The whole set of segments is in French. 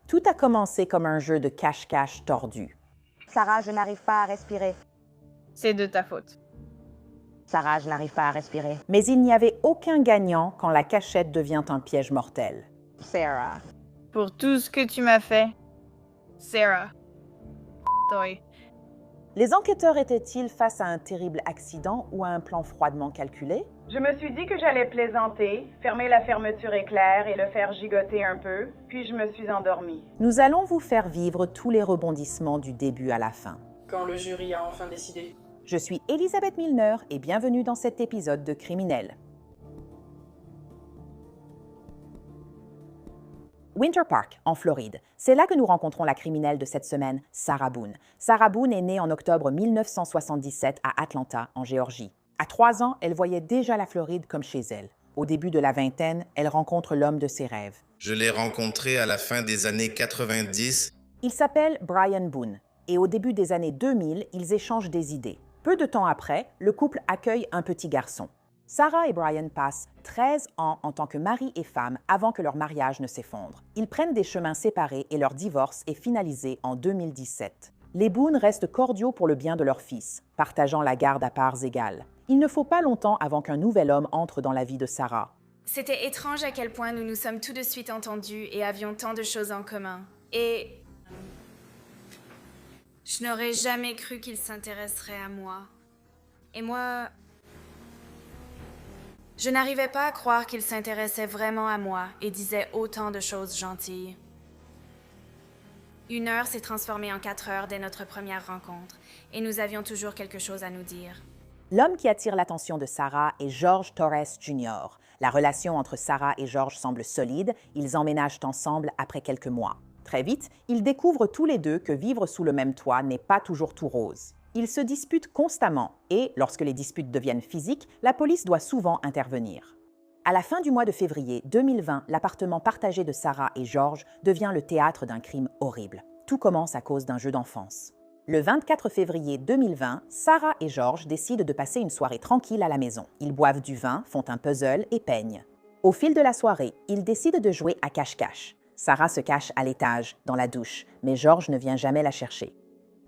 Tout a commencé comme un jeu de cache-cache tordu. Sarah, je n'arrive pas à respirer. C'est de ta faute. Sarah, je n'arrive pas à respirer. Mais il n'y avait aucun gagnant quand la cachette devient un piège mortel. Sarah. Pour tout ce que tu m'as fait, Sarah. Toi. Les enquêteurs étaient-ils face à un terrible accident ou à un plan froidement calculé? Je me suis dit que j'allais plaisanter, fermer la fermeture éclair et le faire gigoter un peu, puis je me suis endormie. Nous allons vous faire vivre tous les rebondissements du début à la fin. Quand le jury a enfin décidé. Je suis Elisabeth Milner et bienvenue dans cet épisode de Criminel. Winter Park, en Floride. C'est là que nous rencontrons la criminelle de cette semaine, Sarah Boone. Sarah Boone est née en octobre 1977 à Atlanta, en Géorgie. À 3 ans, elle voyait déjà la Floride comme chez elle. Au début de la vingtaine, elle rencontre l'homme de ses rêves. Je l'ai rencontré à la fin des années 90. Il s'appelle Brian Boone et au début des années 2000, ils échangent des idées. Peu de temps après, le couple accueille un petit garçon. Sarah et Brian passent 13 ans en tant que mari et femme avant que leur mariage ne s'effondre. Ils prennent des chemins séparés et leur divorce est finalisé en 2017. Les Boone restent cordiaux pour le bien de leur fils, partageant la garde à parts égales. Il ne faut pas longtemps avant qu'un nouvel homme entre dans la vie de Sarah. C'était étrange à quel point nous nous sommes tout de suite entendus et avions tant de choses en commun. Et je n'aurais jamais cru qu'il s'intéresserait à moi. Et moi, je n'arrivais pas à croire qu'il s'intéressait vraiment à moi et disait autant de choses gentilles. 1 heure s'est transformée en 4 heures dès notre première rencontre, et nous avions toujours quelque chose à nous dire. L'homme qui attire l'attention de Sarah est George Torres Jr. La relation entre Sarah et George semble solide, ils emménagent ensemble après quelques mois. Très vite, ils découvrent tous les deux que vivre sous le même toit n'est pas toujours tout rose. Ils se disputent constamment et, lorsque les disputes deviennent physiques, la police doit souvent intervenir. À la fin du mois de février 2020, l'appartement partagé de Sarah et George devient le théâtre d'un crime horrible. Tout commence à cause d'un jeu d'enfance. Le 24 février 2020, Sarah et George décident de passer une soirée tranquille à la maison. Ils boivent du vin, font un puzzle et peignent. Au fil de la soirée, ils décident de jouer à cache-cache. Sarah se cache à l'étage, dans la douche, mais George ne vient jamais la chercher.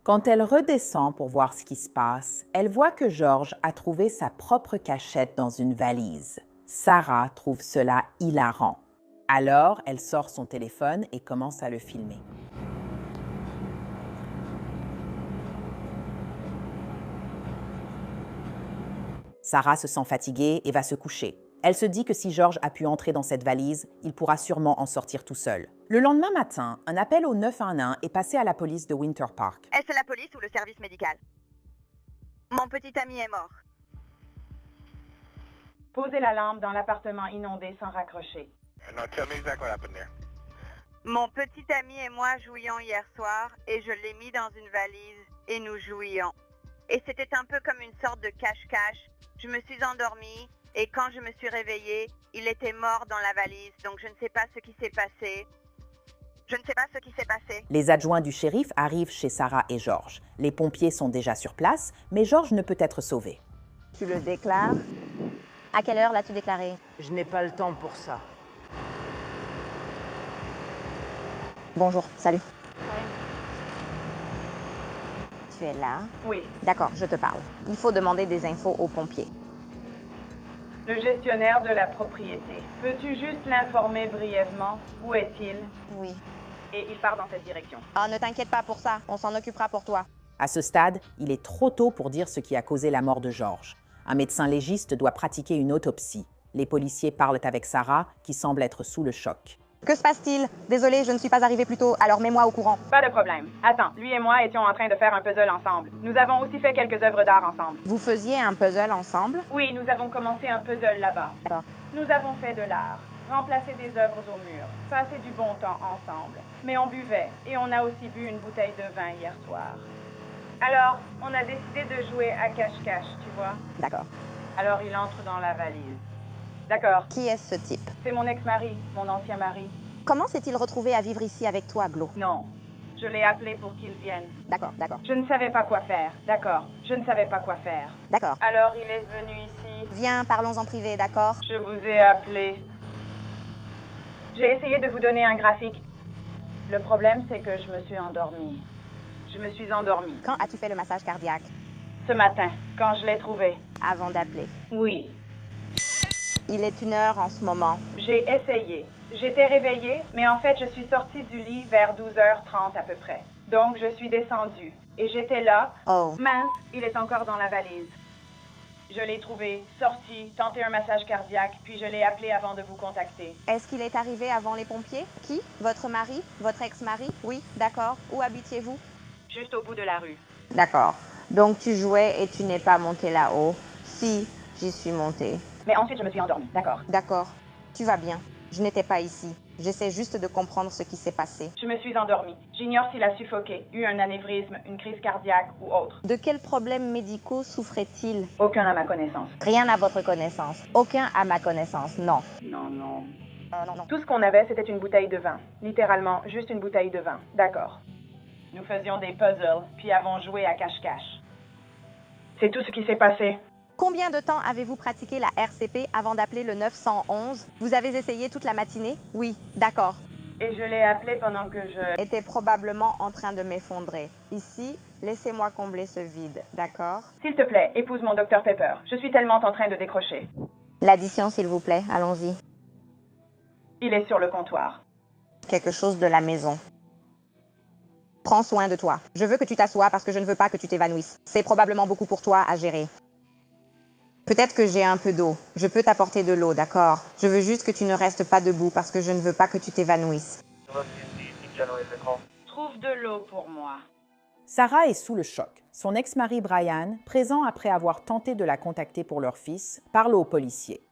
Quand elle redescend pour voir ce qui se passe, elle voit que George a trouvé sa propre cachette dans une valise. Sarah trouve cela hilarant. Alors, elle sort son téléphone et commence à le filmer. Sarah se sent fatiguée et va se coucher. Elle se dit que si George a pu entrer dans cette valise, il pourra sûrement en sortir tout seul. Le lendemain matin, un appel au 911 est passé à la police de Winter Park. Est-ce la police ou le service médical? Mon petit ami est mort. Posez la lampe dans l'appartement inondé sans raccrocher. No, tell me exactly what happened there. Mon petit ami et moi jouions hier soir et je l'ai mis dans une valise et nous jouions. Et c'était un peu comme une sorte de cache-cache. Je me suis endormie et quand je me suis réveillée, il était mort dans la valise. Donc je ne sais pas ce qui s'est passé. Les adjoints du shérif arrivent chez Sarah et George. Les pompiers sont déjà sur place, mais George ne peut être sauvé. Tu le déclares? À quelle heure l'as-tu déclaré? Je n'ai pas le temps pour ça. Bonjour, salut. Tu es là? Oui. D'accord, je te parle. Il faut demander des infos aux pompiers. Le gestionnaire de la propriété. Peux-tu juste l'informer brièvement? Où est-il? Oui. Et il part dans cette direction. Ah, ne t'inquiète pas pour ça. On s'en occupera pour toi. À ce stade, il est trop tôt pour dire ce qui a causé la mort de George. Un médecin légiste doit pratiquer une autopsie. Les policiers parlent avec Sarah, qui semble être sous le choc. Que se passe-t-il? Désolée, je ne suis pas arrivée plus tôt, alors mets-moi au courant. Pas de problème. Attends, lui et moi étions en train de faire un puzzle ensemble. Nous avons aussi fait quelques œuvres d'art ensemble. Vous faisiez un puzzle ensemble? Oui, nous avons commencé un puzzle là-bas. D'accord. Nous avons fait de l'art, remplacé des œuvres au mur, passé du bon temps ensemble. Mais on buvait, et on a aussi bu une bouteille de vin hier soir. Alors, on a décidé de jouer à cache-cache, tu vois. D'accord. Alors il entre dans la valise. D'accord. Qui est ce type? C'est mon ex-mari, mon ancien mari. Comment s'est-il retrouvé à vivre ici avec toi, Glo? Non, je l'ai appelé pour qu'il vienne. D'accord, d'accord. Je ne savais pas quoi faire, d'accord. Je ne savais pas quoi faire. D'accord. Alors il est venu ici. Viens, parlons en privé, d'accord? Je vous ai appelé. J'ai essayé de vous donner un graphique. Le problème, c'est que je me suis endormie. Je me suis endormie. Quand as-tu fait le massage cardiaque? Ce matin, quand je l'ai trouvé. Avant d'appeler. Oui. Il est 1h en ce moment. J'ai essayé. J'étais réveillée, mais en fait, je suis sortie du lit vers 12h30 à peu près. Donc, je suis descendue. Et j'étais là. Oh. Mince, il est encore dans la valise. Je l'ai trouvé, sorti, tenté un massage cardiaque, puis je l'ai appelé avant de vous contacter. Est-ce qu'il est arrivé avant les pompiers? Qui? Votre mari? Votre ex-mari? Oui, d'accord. Où habitiez-vous? Juste au bout de la rue. D'accord. Donc tu jouais et tu n'es pas monté là-haut? Si, j'y suis montée. Mais ensuite, je me suis endormie, d'accord. D'accord. Tu vas bien. Je n'étais pas ici. J'essaie juste de comprendre ce qui s'est passé. Je me suis endormie. J'ignore s'il a suffoqué, eu un anévrisme, une crise cardiaque ou autre. De quels problèmes médicaux souffrait-il? Aucun à ma connaissance. Rien à votre connaissance. Aucun à ma connaissance, non. Non. Non. Tout ce qu'on avait, c'était une bouteille de vin. Littéralement, juste une bouteille de vin. D'accord. Nous faisions des puzzles, puis avons joué à cache-cache. C'est tout ce qui s'est passé. Combien de temps avez-vous pratiqué la RCP avant d'appeler le 911? Vous avez essayé toute la matinée? Oui, d'accord. Et je l'ai appelé pendant que je... Était probablement en train de m'effondrer. Ici, laissez-moi combler ce vide, d'accord? S'il te plaît, épouse mon Dr Pepper. Je suis tellement en train de décrocher. L'addition, s'il vous plaît, allons-y. Il est sur le comptoir. Quelque chose de la maison. Prends soin de toi. Je veux que tu t'assoies parce que je ne veux pas que tu t'évanouisses. C'est probablement beaucoup pour toi à gérer. Peut-être que j'ai un peu d'eau. Je peux t'apporter de l'eau, d'accord? Je veux juste que tu ne restes pas debout parce que je ne veux pas que tu t'évanouisses. Trouve de l'eau pour moi. Sarah est sous le choc. Son ex-mari Brian, présent après avoir tenté de la contacter pour leur fils, parle aux policiers.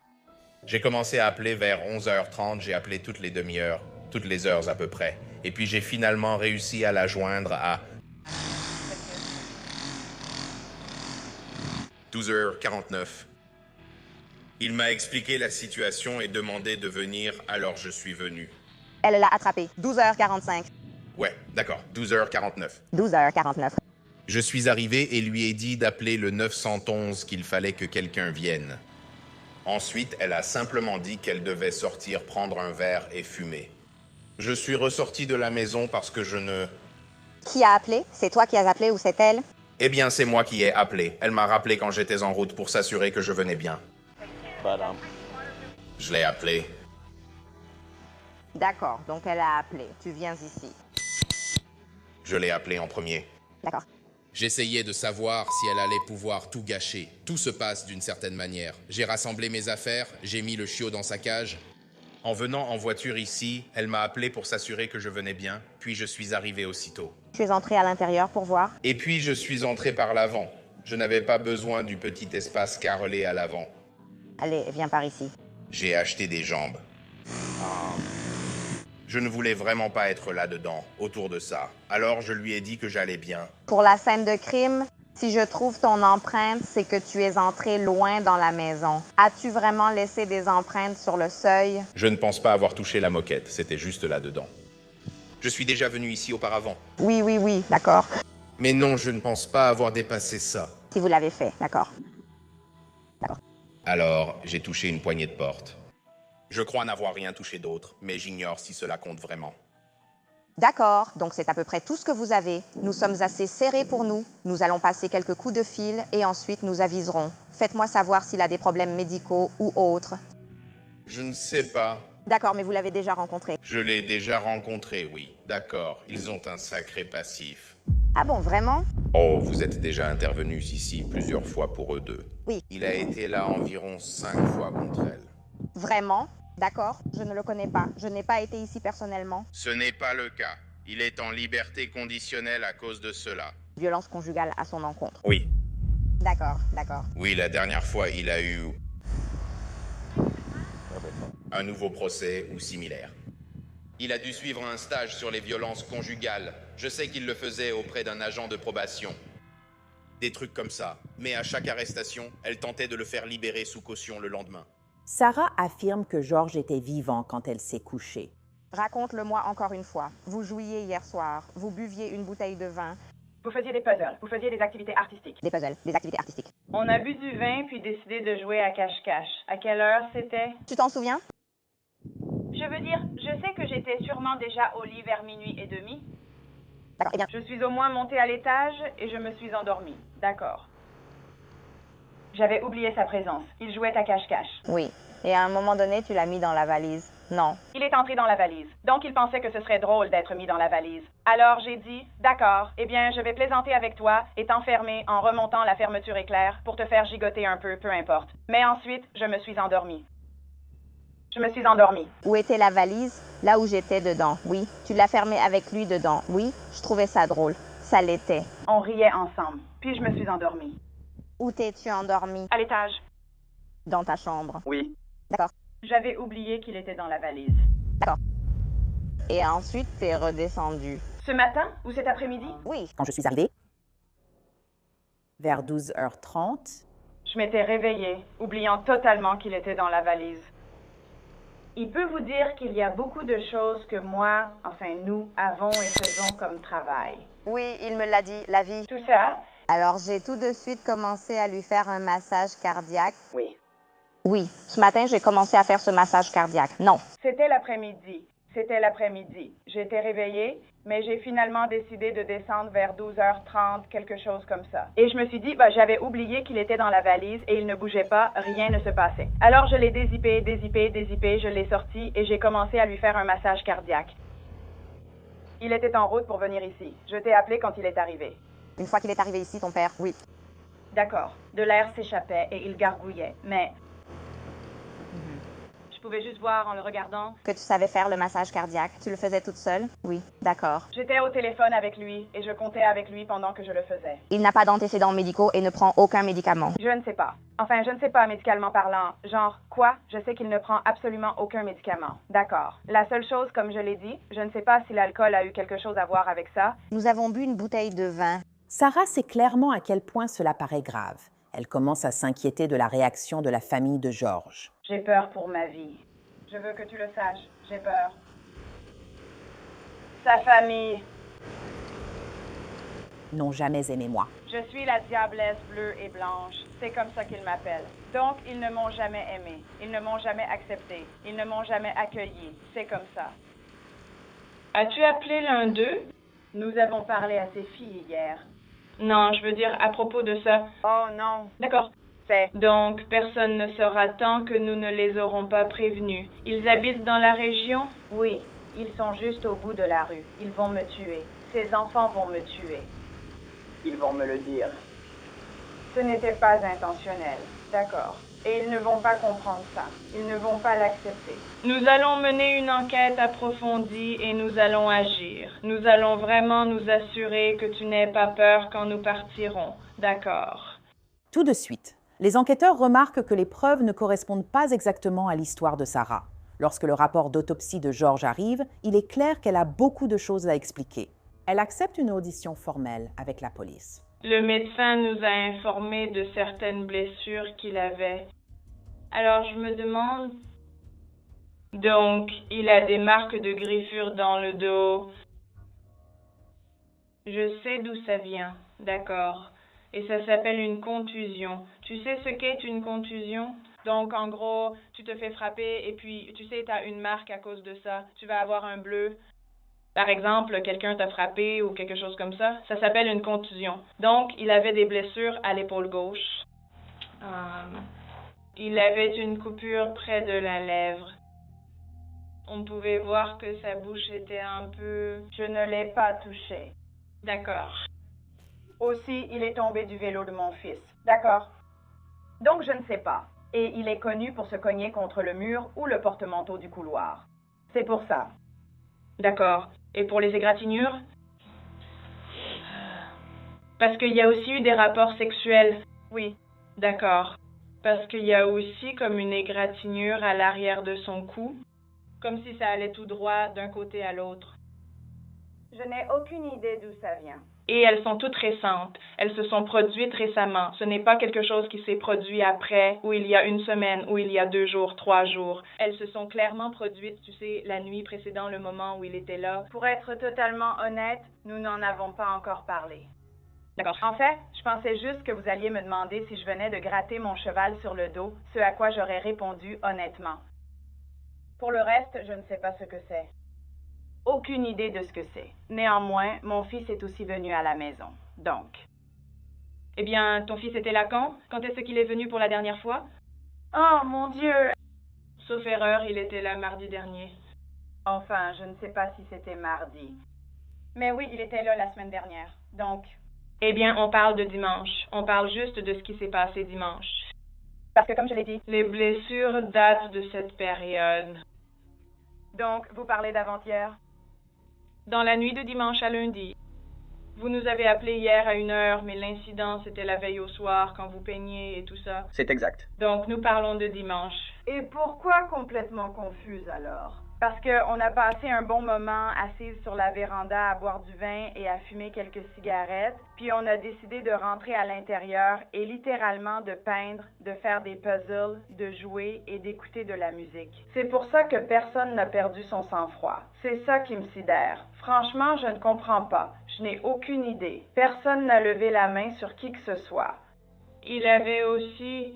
J'ai commencé à appeler vers 11h30, j'ai appelé toutes les demi-heures, toutes les heures à peu près. Et puis j'ai finalement réussi à la joindre à 12h49. Il m'a expliqué la situation et demandé de venir, alors je suis venu. Elle l'a attrapé. 12h45. Ouais, d'accord, 12h49. 12h49. Je suis arrivé et lui ai dit d'appeler le 911 qu'il fallait que quelqu'un vienne. Ensuite, elle a simplement dit qu'elle devait sortir prendre un verre et fumer. Je suis ressorti de la maison parce que je ne... Qui a appelé? C'est toi qui as appelé ou c'est elle? Eh bien, c'est moi qui ai appelé. Elle m'a rappelé quand j'étais en route pour s'assurer que je venais bien. Je l'ai appelé. D'accord, donc elle a appelé. Tu viens ici. Je l'ai appelé en premier. D'accord. J'essayais de savoir si elle allait pouvoir tout gâcher. Tout se passe d'une certaine manière. J'ai rassemblé mes affaires, j'ai mis le chiot dans sa cage. En venant en voiture ici, elle m'a appelé pour s'assurer que je venais bien, puis je suis arrivé aussitôt. Tu es entré à l'intérieur pour voir? Et puis je suis entré par l'avant. Je n'avais pas besoin du petit espace carrelé à l'avant. Allez, viens par ici. J'ai acheté des jambes. Je ne voulais vraiment pas être là-dedans, autour de ça. Alors je lui ai dit que j'allais bien. Pour la scène de crime, si je trouve ton empreinte, c'est que tu es entré loin dans la maison. As-tu vraiment laissé des empreintes sur le seuil? Je ne pense pas avoir touché la moquette, c'était juste là-dedans. Je suis déjà venu ici auparavant. Oui, d'accord. Mais non, je ne pense pas avoir dépassé ça. Si vous l'avez fait, d'accord. Alors, j'ai touché une poignée de porte. Je crois n'avoir rien touché d'autre, mais j'ignore si cela compte vraiment. D'accord, donc c'est à peu près tout ce que vous avez. Nous sommes assez serrés pour nous. Nous allons passer quelques coups de fil et ensuite nous aviserons. Faites-moi savoir s'il a des problèmes médicaux ou autres. Je ne sais pas. D'accord, mais vous l'avez déjà rencontré. Je l'ai déjà rencontré, oui. D'accord, ils ont un sacré passif. Ah bon, vraiment? Oh, vous êtes déjà intervenus ici plusieurs fois pour eux deux. Oui. Il a été là environ 5 fois contre elle. Vraiment? D'accord, je ne le connais pas. Je n'ai pas été ici personnellement. Ce n'est pas le cas. Il est en liberté conditionnelle à cause de cela. Violence conjugale à son encontre. Oui. D'accord. Oui, la dernière fois, il a eu un nouveau procès ou similaire. Il a dû suivre un stage sur les violences conjugales. Je sais qu'il le faisait auprès d'un agent de probation. Des trucs comme ça. Mais à chaque arrestation, elle tentait de le faire libérer sous caution le lendemain. Sarah affirme que George était vivant quand elle s'est couchée. Raconte-le-moi encore une fois. Vous jouiez hier soir. Vous buviez une bouteille de vin. Vous faisiez des puzzles, vous faisiez des activités artistiques. Des puzzles, des activités artistiques. On a bu du vin puis décidé de jouer à cache-cache. À quelle heure c'était? Tu t'en souviens? Je veux dire, je sais que j'étais sûrement déjà au lit vers minuit et demi. D'accord, eh bien. Je suis au moins montée à l'étage et je me suis endormie. D'accord. J'avais oublié sa présence. Il jouait à cache-cache. Oui. Et à un moment donné, tu l'as mis dans la valise. Non. Il est entré dans la valise. Donc il pensait que ce serait drôle d'être mis dans la valise. Alors j'ai dit, d'accord, eh bien je vais plaisanter avec toi et t'enfermer en remontant la fermeture éclair pour te faire gigoter un peu importe. Mais ensuite, je me suis endormie. Où était la valise? Là où j'étais dedans, oui. Tu l'as fermée avec lui dedans, oui. Je trouvais ça drôle. Ça l'était. On riait ensemble. Puis je me suis endormie. Où t'es-tu endormi? À l'étage. Dans ta chambre. Oui. D'accord. J'avais oublié qu'il était dans la valise. D'accord. Et ensuite, t'es redescendu. Ce matin ou cet après-midi? Oui. Quand je suis arrivée, vers 12h30, Je m'étais réveillée, oubliant totalement qu'il était dans la valise. Il peut vous dire qu'il y a beaucoup de choses que moi, enfin nous, avons et faisons comme travail. Oui, il me l'a dit, la vie. Tout ça? Alors, j'ai tout de suite commencé à lui faire un massage cardiaque. Oui. Oui. Ce matin, j'ai commencé à faire ce massage cardiaque. Non. C'était l'après-midi. J'étais réveillée, mais j'ai finalement décidé de descendre vers 12h30, quelque chose comme ça. Et je me suis dit, j'avais oublié qu'il était dans la valise et il ne bougeait pas, rien ne se passait. Alors je l'ai dézippé, je l'ai sorti et j'ai commencé à lui faire un massage cardiaque. Il était en route pour venir ici. Je t'ai appelé quand il est arrivé. Une fois qu'il est arrivé ici, ton père, oui. D'accord. De l'air s'échappait et il gargouillait, mais... Je pouvais juste voir en le regardant. Que tu savais faire le massage cardiaque. Tu le faisais toute seule? Oui. D'accord. J'étais au téléphone avec lui et je comptais avec lui pendant que je le faisais. Il n'a pas d'antécédents médicaux et ne prend aucun médicament. Je ne sais pas. Enfin, je ne sais pas médicalement parlant. Genre, quoi? Je sais qu'il ne prend absolument aucun médicament. D'accord. La seule chose, comme je l'ai dit, je ne sais pas si l'alcool a eu quelque chose à voir avec ça. Nous avons bu une bouteille de vin. Sarah sait clairement à quel point cela paraît grave. Elle commence à s'inquiéter de la réaction de la famille de George. J'ai peur pour ma vie. Je veux que tu le saches. J'ai peur. Sa famille. N'ont jamais aimé moi. Je suis la diablesse bleue et blanche. C'est comme ça qu'ils m'appellent. Donc, ils ne m'ont jamais aimé. Ils ne m'ont jamais accepté. Ils ne m'ont jamais accueilli. C'est comme ça. As-tu appelé l'un d'eux? Nous avons parlé à ses filles hier. Non, je veux dire à propos de ça. Oh non. D'accord. Donc, personne ne saura tant que nous ne les aurons pas prévenus. Ils habitent dans la région? Oui. Ils sont juste au bout de la rue. Ils vont me tuer. Ces enfants vont me tuer. Ils vont me le dire. Ce n'était pas intentionnel. D'accord. Et ils ne vont pas comprendre ça. Ils ne vont pas l'accepter. Nous allons mener une enquête approfondie et nous allons agir. Nous allons vraiment nous assurer que tu n'aies pas peur quand nous partirons. D'accord. Tout de suite, les enquêteurs remarquent que les preuves ne correspondent pas exactement à l'histoire de Sarah. Lorsque le rapport d'autopsie de George arrive, il est clair qu'elle a beaucoup de choses à expliquer. Elle accepte une audition formelle avec la police. Le médecin nous a informés de certaines blessures qu'il avait. Alors je me demande... Donc, il a des marques de griffures dans le dos. Je sais d'où ça vient, d'accord. Et ça s'appelle une contusion. Tu sais ce qu'est une contusion? Donc, en gros, tu te fais frapper et puis, tu sais, tu as une marque à cause de ça. Tu vas avoir un bleu. Par exemple, quelqu'un t'a frappé ou quelque chose comme ça. Ça s'appelle une contusion. Donc, il avait des blessures à l'épaule gauche. Il avait une coupure près de la lèvre. On pouvait voir que sa bouche était un peu... Je ne l'ai pas touché. D'accord. Aussi, il est tombé du vélo de mon fils. D'accord. Donc, je ne sais pas. Et il est connu pour se cogner contre le mur ou le porte-manteau du couloir. C'est pour ça. D'accord. Et pour les égratignures? Parce qu'il y a aussi eu des rapports sexuels. Oui. D'accord. Parce qu'il y a aussi comme une égratignure à l'arrière de son cou. Comme si ça allait tout droit d'un côté à l'autre. Je n'ai aucune idée d'où ça vient. Et elles sont toutes récentes. Elles se sont produites récemment. Ce n'est pas quelque chose qui s'est produit après, ou il y a une semaine, ou il y a 2 jours, 3 jours. Elles se sont clairement produites, tu sais, la nuit précédant le moment où il était là. Pour être totalement honnête, nous n'en avons pas encore parlé. D'accord. En fait, je pensais juste que vous alliez me demander si je venais de gratter mon cheval sur le dos, ce à quoi j'aurais répondu honnêtement. Pour le reste, je ne sais pas ce que c'est. Aucune idée de ce que c'est. Néanmoins, mon fils est aussi venu à la maison. Donc. Eh bien, ton fils était là quand? Quand est-ce qu'il est venu pour la dernière fois? Oh mon Dieu! Sauf erreur, il était là mardi dernier. Enfin, je ne sais pas si c'était mardi. Mais oui, il était là la semaine dernière. Donc. Eh bien, on parle de dimanche. On parle juste de ce qui s'est passé dimanche. Parce que, comme je l'ai dit, les blessures datent de cette période. Donc, vous parlez d'avant-hier? Dans la nuit de dimanche à lundi. Vous nous avez appelé hier à 1h, mais l'incident, c'était la veille au soir, quand vous peignez et tout ça. C'est exact. Donc, nous parlons de dimanche. Et pourquoi complètement confuse, alors? Parce qu'on a passé un bon moment assise sur la véranda à boire du vin et à fumer quelques cigarettes, puis on a décidé de rentrer à l'intérieur et littéralement de peindre, de faire des puzzles, de jouer et d'écouter de la musique. C'est pour ça que personne n'a perdu son sang-froid. C'est ça qui me sidère. Franchement, je ne comprends pas. Je n'ai aucune idée. Personne n'a levé la main sur qui que ce soit. Il avait aussi...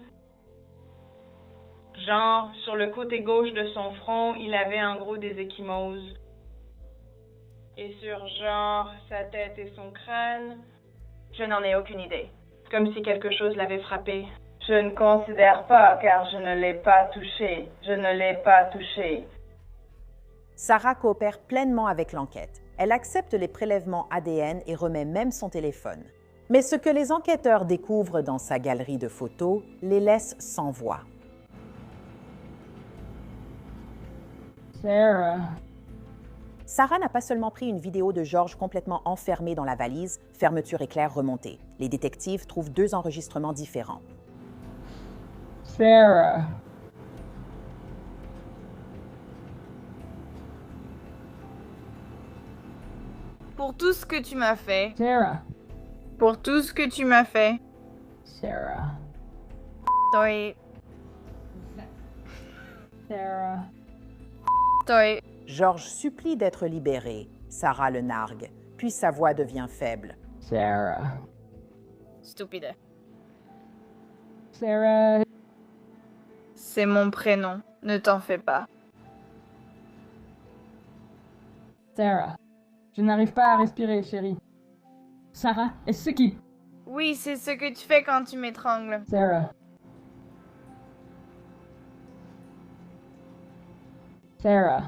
genre, sur le côté gauche de son front, il avait en gros des ecchymoses. Et sur genre, sa tête et son crâne... Je n'en ai aucune idée. Comme si quelque chose l'avait frappé. Je ne considère pas, car je ne l'ai pas touché. Je ne l'ai pas touché. Sarah coopère pleinement avec l'enquête. Elle accepte les prélèvements ADN et remet même son téléphone. Mais ce que les enquêteurs découvrent dans sa galerie de photos les laisse sans voix. Sarah n'a pas seulement pris une vidéo de George complètement enfermé dans la valise, fermeture éclair remontée. Les détectives trouvent 2 enregistrements différents. Sarah. Pour tout ce que tu m'as fait. Sarah. Pour tout ce que tu m'as fait. Sarah. Toi. Sarah. Toi. George supplie d'être libéré. Sarah le nargue, puis sa voix devient faible. Sarah. Stupide. Sarah. C'est mon prénom. Ne t'en fais pas. Sarah. Je n'arrive pas à respirer, chérie. Sarah, est-ce qui... Oui, c'est ce que tu fais quand tu m'étrangles. Sarah. Sarah.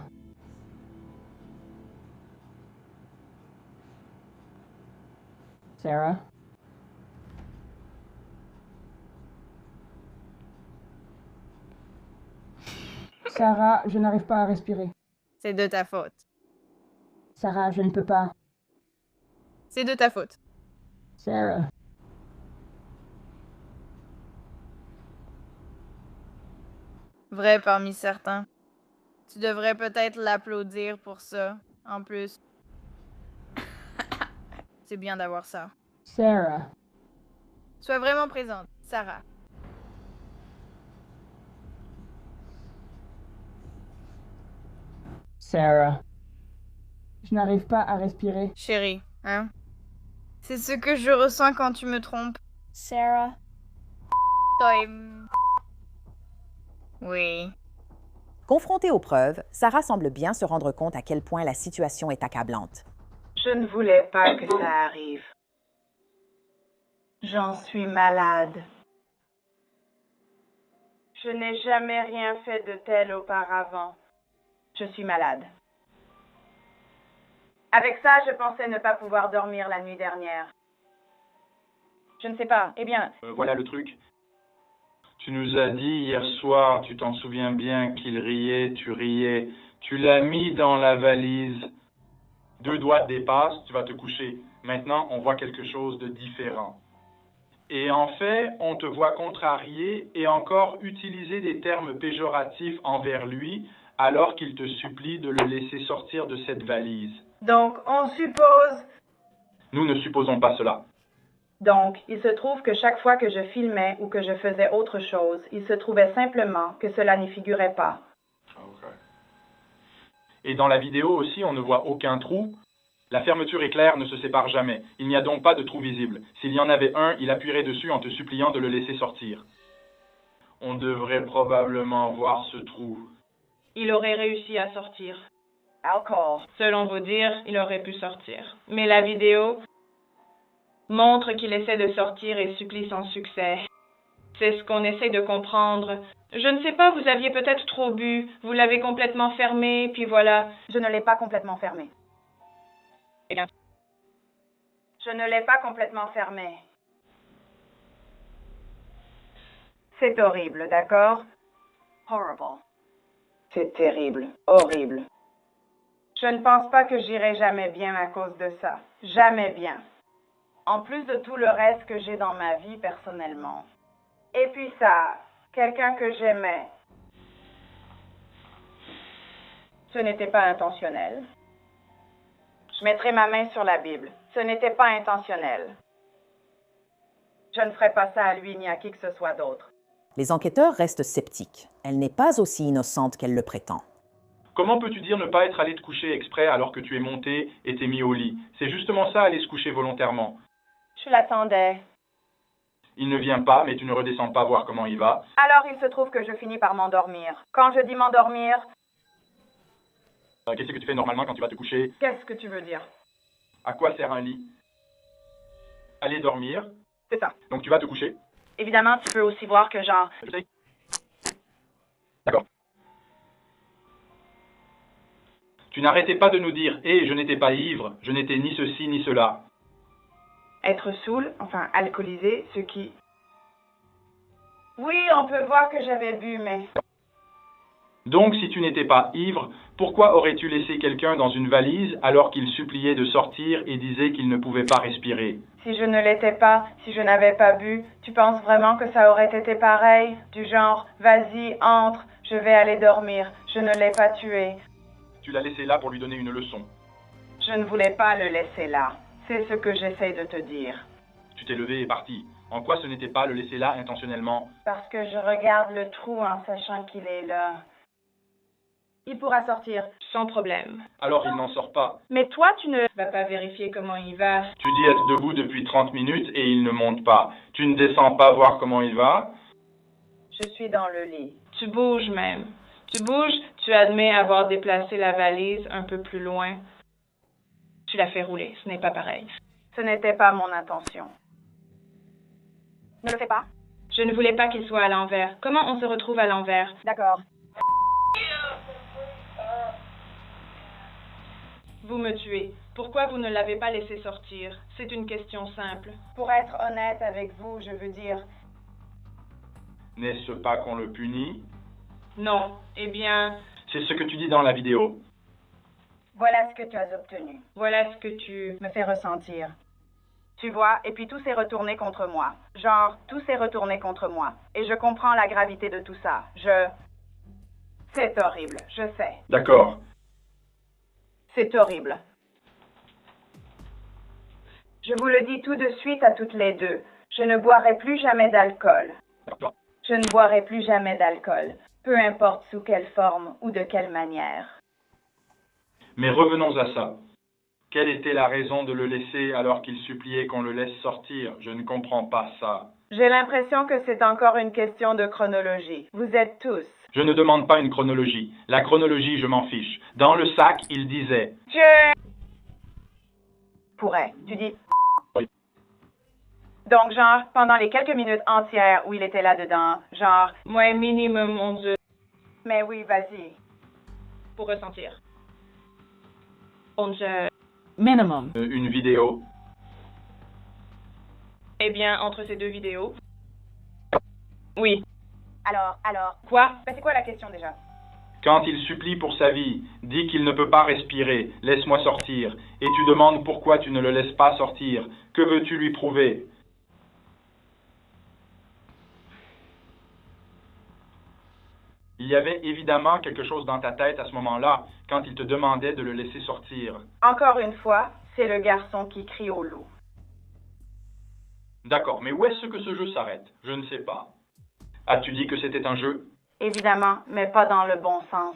Sarah. Sarah, je n'arrive pas à respirer. C'est de ta faute. Sarah, je ne peux pas. C'est de ta faute. Sarah. Vrai parmi certains. Tu devrais peut-être l'applaudir pour ça, en plus. C'est bien d'avoir ça. Sarah. Sois vraiment présente, Sarah. Sarah. Je n'arrive pas à respirer. Chérie, hein? C'est ce que je ressens quand tu me trompes. Sarah. Toi. Oui. Confrontée aux preuves, Sarah semble bien se rendre compte à quel point la situation est accablante. Je ne voulais pas que ça arrive. J'en suis malade. Je n'ai jamais rien fait de tel auparavant. Je suis malade. Avec ça, je pensais ne pas pouvoir dormir la nuit dernière. Je ne sais pas. Eh bien... Voilà le truc. Tu nous as dit hier soir, tu t'en souviens bien, qu'il riait, tu riais. Tu l'as mis dans la valise. 2 doigts dépassent, tu vas te coucher. Maintenant, on voit quelque chose de différent. Et en fait, on te voit contrarié et encore utiliser des termes péjoratifs envers lui alors qu'il te supplie de le laisser sortir de cette valise. Donc, on suppose... Nous ne supposons pas cela. Donc, il se trouve que chaque fois que je filmais ou que je faisais autre chose, il se trouvait simplement que cela n'y figurait pas. Okay. Et dans la vidéo aussi, on ne voit aucun trou. La fermeture éclair ne se sépare jamais. Il n'y a donc pas de trou visible. S'il y en avait un, il appuierait dessus en te suppliant de le laisser sortir. On devrait probablement voir ce trou. il aurait réussi à sortir. Alcool. Selon vos dires, il aurait pu sortir. Mais la vidéo montre qu'il essaie de sortir et supplie sans succès. C'est ce qu'on essaie de comprendre. Je ne sais pas, vous aviez peut-être trop bu, vous l'avez complètement fermé, puis voilà. Je ne l'ai pas complètement fermé. Eh bien, Je ne l'ai pas complètement fermé. C'est horrible, d'accord? Horrible. C'est terrible, horrible. Je ne pense pas que j'irai jamais bien à cause de ça. Jamais bien. En plus de tout le reste que j'ai dans ma vie personnellement. Et puis ça, quelqu'un que j'aimais. Ce n'était pas intentionnel. Je mettrai ma main sur la Bible. Ce n'était pas intentionnel. Je ne ferai pas ça à lui ni à qui que ce soit d'autre. Les enquêteurs restent sceptiques. Elle n'est pas aussi innocente qu'elle le prétend. Comment peux-tu dire ne pas être allé te coucher exprès alors que tu es monté et t'es mis au lit? C'est justement ça, aller se coucher volontairement. Je l'attendais. Il ne vient pas, mais tu ne redescends pas voir comment il va. Alors il se trouve que je finis par m'endormir. Quand je dis m'endormir, Qu'est-ce que tu fais normalement quand tu vas te coucher? qu'est-ce que tu veux dire? À quoi sert un lit? Aller dormir. C'est ça. Donc tu vas te coucher. Évidemment, tu peux aussi voir que genre... Je sais. D'accord. Tu n'arrêtais pas de nous dire « Hé, je n'étais pas ivre, je n'étais ni ceci ni cela ». Être saoul, enfin alcoolisé, ce qui... Oui, on peut voir que j'avais bu, mais... Donc, si tu n'étais pas ivre, pourquoi aurais-tu laissé quelqu'un dans une valise alors qu'il suppliait de sortir et disait qu'il ne pouvait pas respirer? Si je ne l'étais pas, si je n'avais pas bu, tu penses vraiment que ça aurait été pareil? Du genre, vas-y, entre, je vais aller dormir, je ne l'ai pas tué. Tu l'as laissé là pour lui donner une leçon. Je ne voulais pas le laisser là. C'est ce que j'essaie de te dire. Tu t'es levé et parti. En quoi ce n'était pas le laisser là intentionnellement? Parce que je regarde le trou en sachant qu'il est là. Il pourra sortir. sans problème. Alors il n'en sort pas. Mais toi, tu ne... Va pas vérifier comment il va. Tu dis être debout depuis 30 minutes et il ne monte pas. Tu ne descends pas voir comment il va? Je suis dans le lit. Tu bouges même. Tu bouges, tu admets avoir déplacé la valise un peu plus loin. Tu la fais rouler, ce n'est pas pareil. Ce n'était pas mon intention. Ne le fais pas. Je ne voulais pas qu'il soit à l'envers. Comment on se retrouve à l'envers? D'accord. Vous me tuez. Pourquoi vous ne l'avez pas laissé sortir? C'est une question simple. Pour être honnête avec vous, je veux dire... N'est-ce pas qu'on le punit? Non. Eh bien... C'est ce que tu dis dans la vidéo. Voilà ce que tu as obtenu. Voilà ce que tu... Me fais ressentir. Tu vois, et puis tout s'est retourné contre moi. Genre, tout s'est retourné contre moi. Et je comprends la gravité de tout ça. C'est horrible, je sais. D'accord. C'est horrible. Je vous le dis tout de suite à toutes les deux. Je ne boirai plus jamais d'alcool. Je ne boirai plus jamais d'alcool. Peu importe sous quelle forme ou de quelle manière. Mais revenons à ça. Quelle était la raison de le laisser alors qu'il suppliait qu'on le laisse sortir? Je ne comprends pas ça. J'ai l'impression que c'est encore une question de chronologie. Vous êtes tous. Je ne demande pas une chronologie. La chronologie, je m'en fiche. Dans le sac, il disait... Je pourrais. Tu dis... Oui. Donc, genre, pendant les quelques minutes entières où il était là-dedans, genre... Ouais, minimum 11 Mais oui, vas-y. pour ressentir. 11 heures. Minimum. Une vidéo. Eh bien, entre ces deux vidéos... Oui. Alors... Quoi? Ben, c'est quoi la question déjà? Quand il supplie pour sa vie, dit qu'il ne peut pas respirer, laisse-moi sortir, et tu demandes pourquoi tu ne le laisses pas sortir, que veux-tu lui prouver? Il y avait évidemment quelque chose dans ta tête à ce moment-là, quand il te demandait de le laisser sortir. Encore une fois, c'est le garçon qui crie au loup. D'accord, mais où est-ce que ce jeu s'arrête? Je ne sais pas. As-tu dit que c'était un jeu? Évidemment, mais pas dans le bon sens.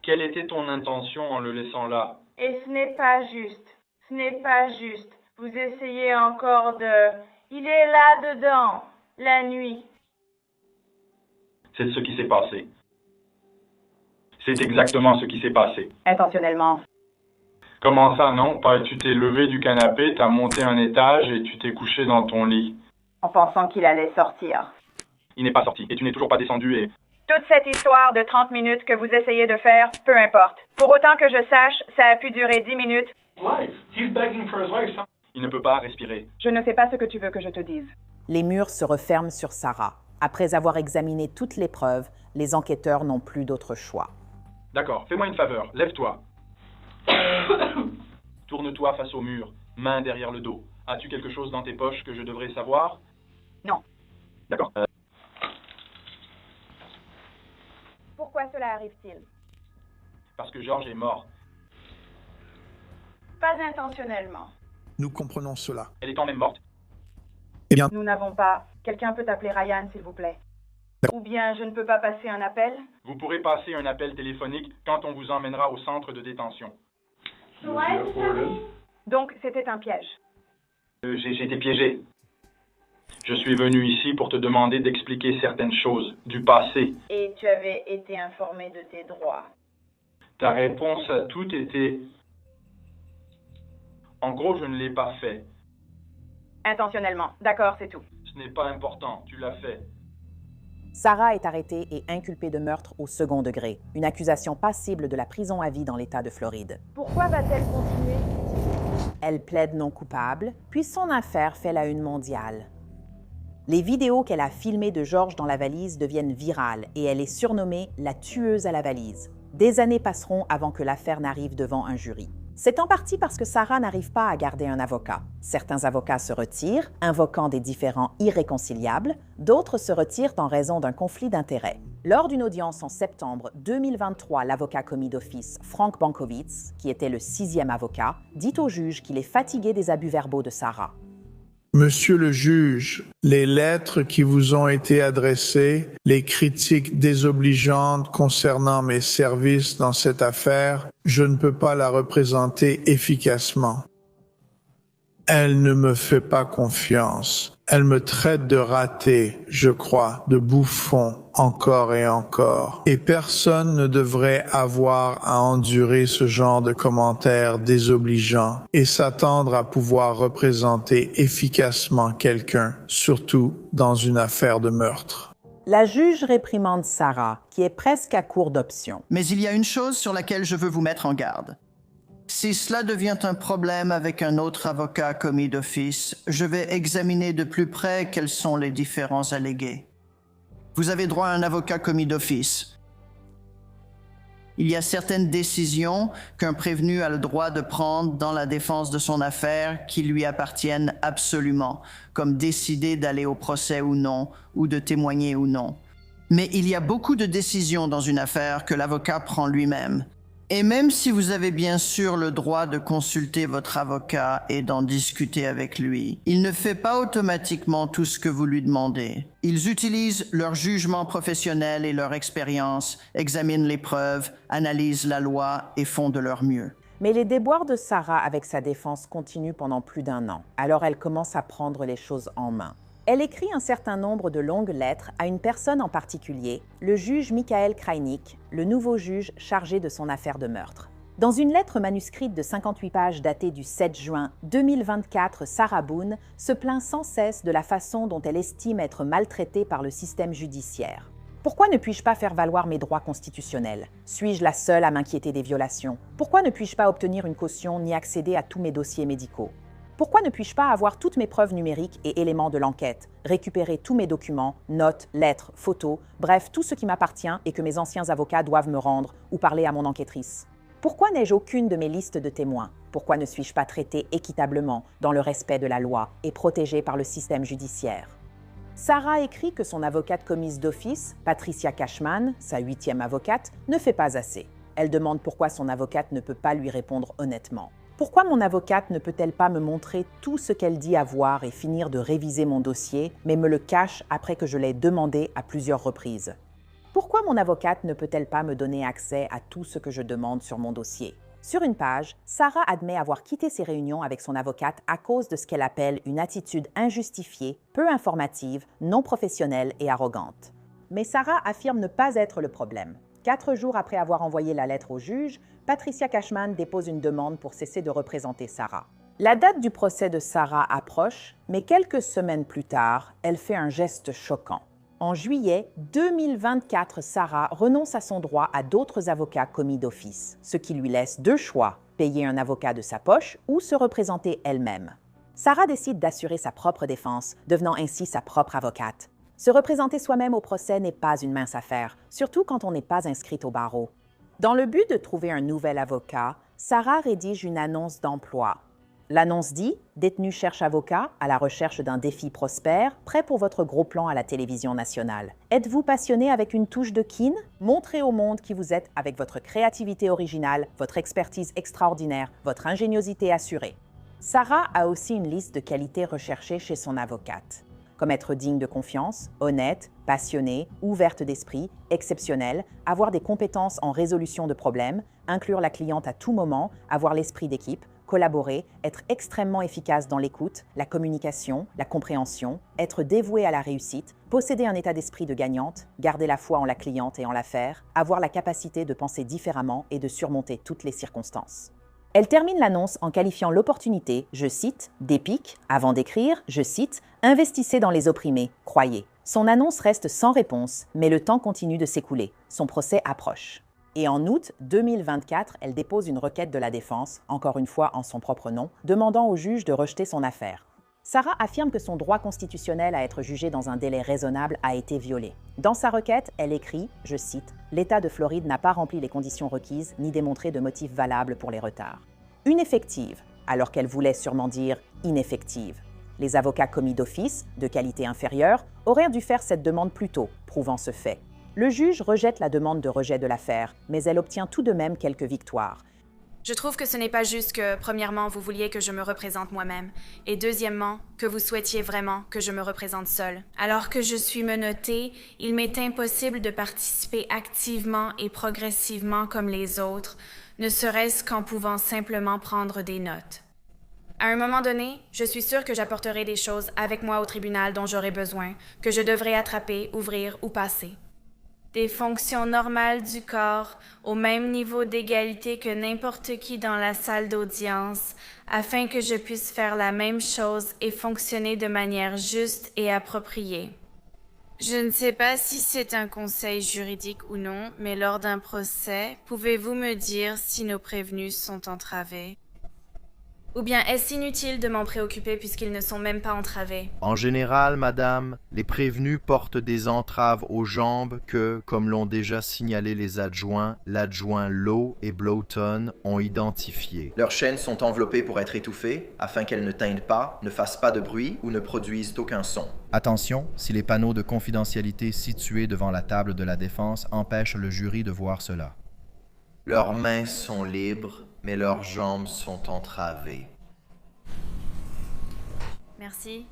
Quelle était ton intention en le laissant là? Et ce n'est pas juste. Ce n'est pas juste. Vous essayez encore de... Il est là-dedans, la nuit. C'est ce qui s'est passé. C'est exactement ce qui s'est passé. Intentionnellement. Comment ça, non? Tu t'es levé du canapé, t'as monté un étage et tu t'es couché dans ton lit. En pensant qu'il allait sortir. Il n'est pas sorti et tu n'es toujours pas descendu et... Toute cette histoire de 30 minutes que vous essayez de faire, peu importe. Pour autant que je sache, ça a pu durer 10 minutes. Il ne peut pas respirer. Je ne sais pas ce que tu veux que je te dise. Les murs se referment sur Sarah. Après avoir examiné toutes les preuves, les enquêteurs n'ont plus d'autre choix. D'accord, fais-moi une faveur, lève-toi. Tourne-toi face au mur, main derrière le dos. As-tu quelque chose dans tes poches que je devrais savoir? Non. D'accord. Pourquoi cela arrive-t-il? Parce que George est mort. Pas intentionnellement. Nous comprenons cela. Elle est quand même morte. Eh bien, Nous n'avons pas. Quelqu'un peut appeler Ryan, s'il vous plaît. Ou bien je ne peux pas passer un appel? Vous pourrez passer un appel téléphonique quand on vous emmènera au centre de détention. Donc c'était un piège. J'ai été piégé. Je suis venu ici pour te demander d'expliquer certaines choses du passé. Et tu avais été informé de tes droits. Ta réponse a tout été... En gros, je ne l'ai pas fait. Intentionnellement. D'accord, c'est tout. Ce n'est pas important, tu l'as fait. Sarah est arrêtée et inculpée de meurtre au second degré, une accusation passible de la prison à vie dans l'État de Floride. Pourquoi va-t-elle continuer? Elle plaide non coupable, puis son affaire fait la une mondiale. Les vidéos qu'elle a filmées de George dans la valise deviennent virales et elle est surnommée la tueuse à la valise. Des années passeront avant que l'affaire n'arrive devant un jury. C'est en partie parce que Sarah n'arrive pas à garder un avocat. Certains avocats se retirent, invoquant des différends irréconciliables, d'autres se retirent en raison d'un conflit d'intérêts. Lors d'une audience en septembre 2023, l'avocat commis d'office Frank Bankowitz, qui était le 6e avocat, dit au juge qu'il est fatigué des abus verbaux de Sarah. Monsieur le juge, les lettres qui vous ont été adressées, les critiques désobligeantes concernant mes services dans cette affaire, je ne peux pas la représenter efficacement. Elle ne me fait pas confiance. Elle me traite de raté, je crois, de bouffon, encore et encore. Et personne ne devrait avoir à endurer ce genre de commentaires désobligeants et s'attendre à pouvoir représenter efficacement quelqu'un, surtout dans une affaire de meurtre. La juge réprimande Sarah, qui est presque à court d'options. Mais il y a une chose sur laquelle je veux vous mettre en garde. Si cela devient un problème avec un autre avocat commis d'office, je vais examiner de plus près quels sont les différents allégués. Vous avez droit à un avocat commis d'office. Il y a certaines décisions qu'un prévenu a le droit de prendre dans la défense de son affaire qui lui appartiennent absolument, comme décider d'aller au procès ou non, ou de témoigner ou non. Mais il y a beaucoup de décisions dans une affaire que l'avocat prend lui-même. Et même si vous avez bien sûr le droit de consulter votre avocat et d'en discuter avec lui, il ne fait pas automatiquement tout ce que vous lui demandez. Ils utilisent leur jugement professionnel et leur expérience, examinent les preuves, analysent la loi et font de leur mieux. Mais les déboires de Sarah avec sa défense continuent pendant plus d'1 an. Alors elle commence à prendre les choses en main. Elle écrit un certain nombre de longues lettres à une personne en particulier, le juge Michael Krajnik, le nouveau juge chargé de son affaire de meurtre. Dans une lettre manuscrite de 58 pages datée du 7 juin 2024, Sarah Boone se plaint sans cesse de la façon dont elle estime être maltraitée par le système judiciaire. Pourquoi ne puis-je pas faire valoir mes droits constitutionnels? Suis-je la seule à m'inquiéter des violations? Pourquoi ne puis-je pas obtenir une caution ni accéder à tous mes dossiers médicaux? Pourquoi ne puis-je pas avoir toutes mes preuves numériques et éléments de l'enquête, récupérer tous mes documents, notes, lettres, photos, bref, tout ce qui m'appartient et que mes anciens avocats doivent me rendre ou parler à mon enquêtrice? Pourquoi n'ai-je aucune de mes listes de témoins? Pourquoi ne suis-je pas traitée équitablement, dans le respect de la loi et protégée par le système judiciaire? Sarah écrit que son avocate commise d'office, Patricia Cashman, sa 8e avocate, ne fait pas assez. Elle demande pourquoi son avocate ne peut pas lui répondre honnêtement. Pourquoi mon avocate ne peut-elle pas me montrer tout ce qu'elle dit avoir et finir de réviser mon dossier, mais me le cache après que je l'ai demandé à plusieurs reprises? Pourquoi mon avocate ne peut-elle pas me donner accès à tout ce que je demande sur mon dossier? Sur une page, Sarah admet avoir quitté ses réunions avec son avocate à cause de ce qu'elle appelle une attitude injustifiée, peu informative, non professionnelle et arrogante. Mais Sarah affirme ne pas être le problème. 4 jours après avoir envoyé la lettre au juge, Patricia Cashman dépose une demande pour cesser de représenter Sarah. La date du procès de Sarah approche, mais quelques semaines plus tard, elle fait un geste choquant. En juillet 2024, Sarah renonce à son droit à d'autres avocats commis d'office, ce qui lui laisse 2 choix, payer un avocat de sa poche ou se représenter elle-même. Sarah décide d'assurer sa propre défense, devenant ainsi sa propre avocate. Se représenter soi-même au procès n'est pas une mince affaire, surtout quand on n'est pas inscrite au barreau. Dans le but de trouver un nouvel avocat, Sarah rédige une annonce d'emploi. L'annonce dit « Détenu cherche avocat, à la recherche d'un défi prospère, prêt pour votre gros plan à la télévision nationale. Êtes-vous passionné avec une touche de kin? Montrez au monde qui vous êtes avec votre créativité originale, votre expertise extraordinaire, votre ingéniosité assurée. » Sarah a aussi une liste de qualités recherchées chez son avocate, comme être digne de confiance, honnête, passionnée, ouverte d'esprit, exceptionnelle, avoir des compétences en résolution de problèmes, inclure la cliente à tout moment, avoir l'esprit d'équipe, collaborer, être extrêmement efficace dans l'écoute, la communication, la compréhension, être dévouée à la réussite, posséder un état d'esprit de gagnante, garder la foi en la cliente et en l'affaire, avoir la capacité de penser différemment et de surmonter toutes les circonstances. Elle termine l'annonce en qualifiant l'opportunité, je cite, « d'épique », avant d'écrire, je cite, « investissez dans les opprimés, croyez ». Son annonce reste sans réponse, mais le temps continue de s'écouler. Son procès approche. Et en août 2024, elle dépose une requête de la défense, encore une fois en son propre nom, demandant au juge de rejeter son affaire. Sarah affirme que son droit constitutionnel à être jugée dans un délai raisonnable a été violé. Dans sa requête, elle écrit, je cite, « L'État de Floride n'a pas rempli les conditions requises ni démontré de motifs valables pour les retards. » Ineffective, alors qu'elle voulait sûrement dire ineffective. Les avocats commis d'office, de qualité inférieure, auraient dû faire cette demande plus tôt, prouvant ce fait. Le juge rejette la demande de rejet de l'affaire, mais elle obtient tout de même quelques victoires. Je trouve que ce n'est pas juste que, premièrement, vous vouliez que je me représente moi-même, et deuxièmement, que vous souhaitiez vraiment que je me représente seule. Alors que je suis menottée, il m'est impossible de participer activement et progressivement comme les autres, ne serait-ce qu'en pouvant simplement prendre des notes. À un moment donné, je suis sûre que j'apporterai des choses avec moi au tribunal dont j'aurai besoin, que je devrai attraper, ouvrir ou passer. Des fonctions normales du corps, au même niveau d'égalité que n'importe qui dans la salle d'audience, afin que je puisse faire la même chose et fonctionner de manière juste et appropriée. Je ne sais pas si c'est un conseil juridique ou non, mais lors d'un procès, pouvez-vous me dire si nos prévenus sont entravés? Ou bien est-ce inutile de m'en préoccuper puisqu'ils ne sont même pas entravés? En général, madame, les prévenus portent des entraves aux jambes que, comme l'ont déjà signalé les adjoints, l'adjoint Lowe et Blowton ont identifiées. Leurs chaînes sont enveloppées pour être étouffées, afin qu'elles ne teignent pas, ne fassent pas de bruit ou ne produisent aucun son. Attention, si les panneaux de confidentialité situés devant la table de la défense empêchent le jury de voir cela. Leurs mains sont libres, mais leurs jambes sont entravées. Merci.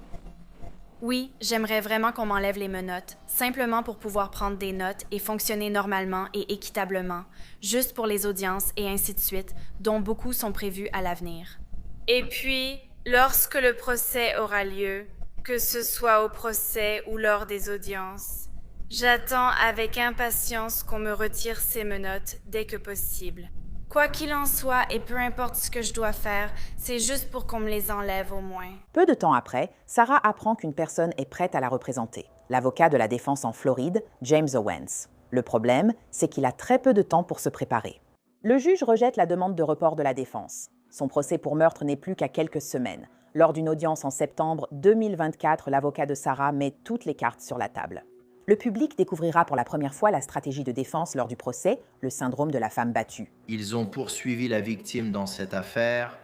Oui, j'aimerais vraiment qu'on m'enlève les menottes, simplement pour pouvoir prendre des notes et fonctionner normalement et équitablement, juste pour les audiences et ainsi de suite, dont beaucoup sont prévues à l'avenir. Et puis, lorsque le procès aura lieu, que ce soit au procès ou lors des audiences, j'attends avec impatience qu'on me retire ces menottes dès que possible. Quoi qu'il en soit, et peu importe ce que je dois faire, c'est juste pour qu'on me les enlève au moins. Peu de temps après, Sarah apprend qu'une personne est prête à la représenter, l'avocat de la défense en Floride, James Owens. Le problème, c'est qu'il a très peu de temps pour se préparer. Le juge rejette la demande de report de la défense. Son procès pour meurtre n'est plus qu'à quelques semaines. Lors d'une audience en septembre 2024, l'avocat de Sarah met toutes les cartes sur la table. Le public découvrira pour la première fois la stratégie de défense lors du procès, le syndrome de la femme battue. Ils ont poursuivi la victime dans cette affaire.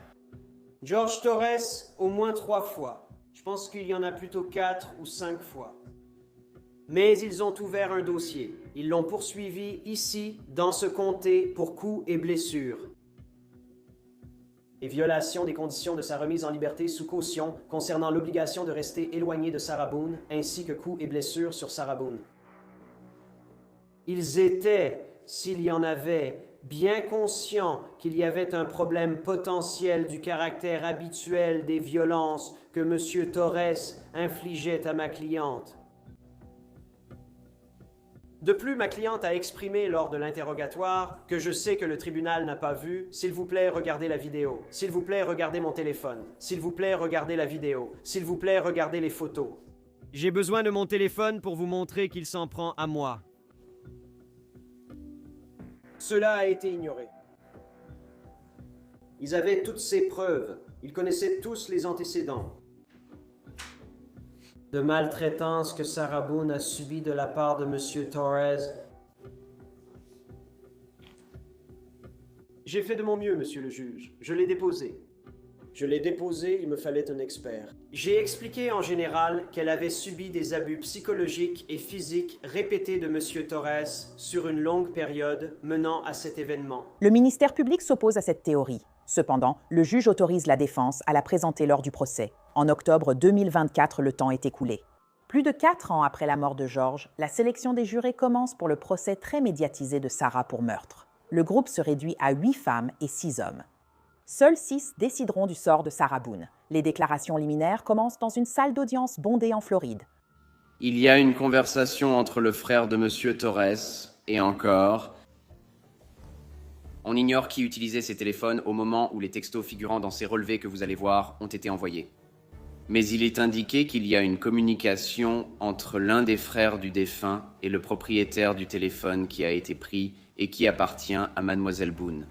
George Torres, au moins 3 fois. Je pense qu'il y en a plutôt 4 ou 5 fois. Mais ils ont ouvert un dossier. Ils l'ont poursuivi ici, dans ce comté, pour coups et blessures. Et violation des conditions de sa remise en liberté sous caution concernant l'obligation de rester éloigné de Sarah Boone, ainsi que coups et blessures sur Sarah Boone. Ils étaient, s'il y en avait, bien conscients qu'il y avait un problème potentiel du caractère habituel des violences que M. Torres infligeait à ma cliente. De plus, ma cliente a exprimé lors de l'interrogatoire que je sais que le tribunal n'a pas vu. S'il vous plaît, regardez la vidéo. S'il vous plaît, regardez mon téléphone. S'il vous plaît, regardez la vidéo. S'il vous plaît, regardez les photos. J'ai besoin de mon téléphone pour vous montrer qu'il s'en prend à moi. Cela a été ignoré. Ils avaient toutes ces preuves. Ils connaissaient tous les antécédents de maltraitance que Sarah Boone a subi de la part de M. Torres. J'ai fait de mon mieux, monsieur le juge. Je l'ai déposé. Il me fallait un expert. J'ai expliqué en général qu'elle avait subi des abus psychologiques et physiques répétés de M. Torres sur une longue période menant à cet événement. Le ministère public s'oppose à cette théorie. Cependant, le juge autorise la défense à la présenter lors du procès. En octobre 2024, le temps est écoulé. Plus de 4 ans après la mort de George, la sélection des jurés commence pour le procès très médiatisé de Sarah pour meurtre. Le groupe se réduit à 8 femmes et 6 hommes. Seuls 6 décideront du sort de Sarah Boone. Les déclarations liminaires commencent dans une salle d'audience bondée en Floride. Il y a une conversation entre le frère de M. Torres et encore... On ignore qui utilisait ces téléphones au moment où les textos figurant dans ces relevés que vous allez voir ont été envoyés. Mais il est indiqué qu'il y a une communication entre l'un des frères du défunt et le propriétaire du téléphone qui a été pris et qui appartient à Mademoiselle Boone.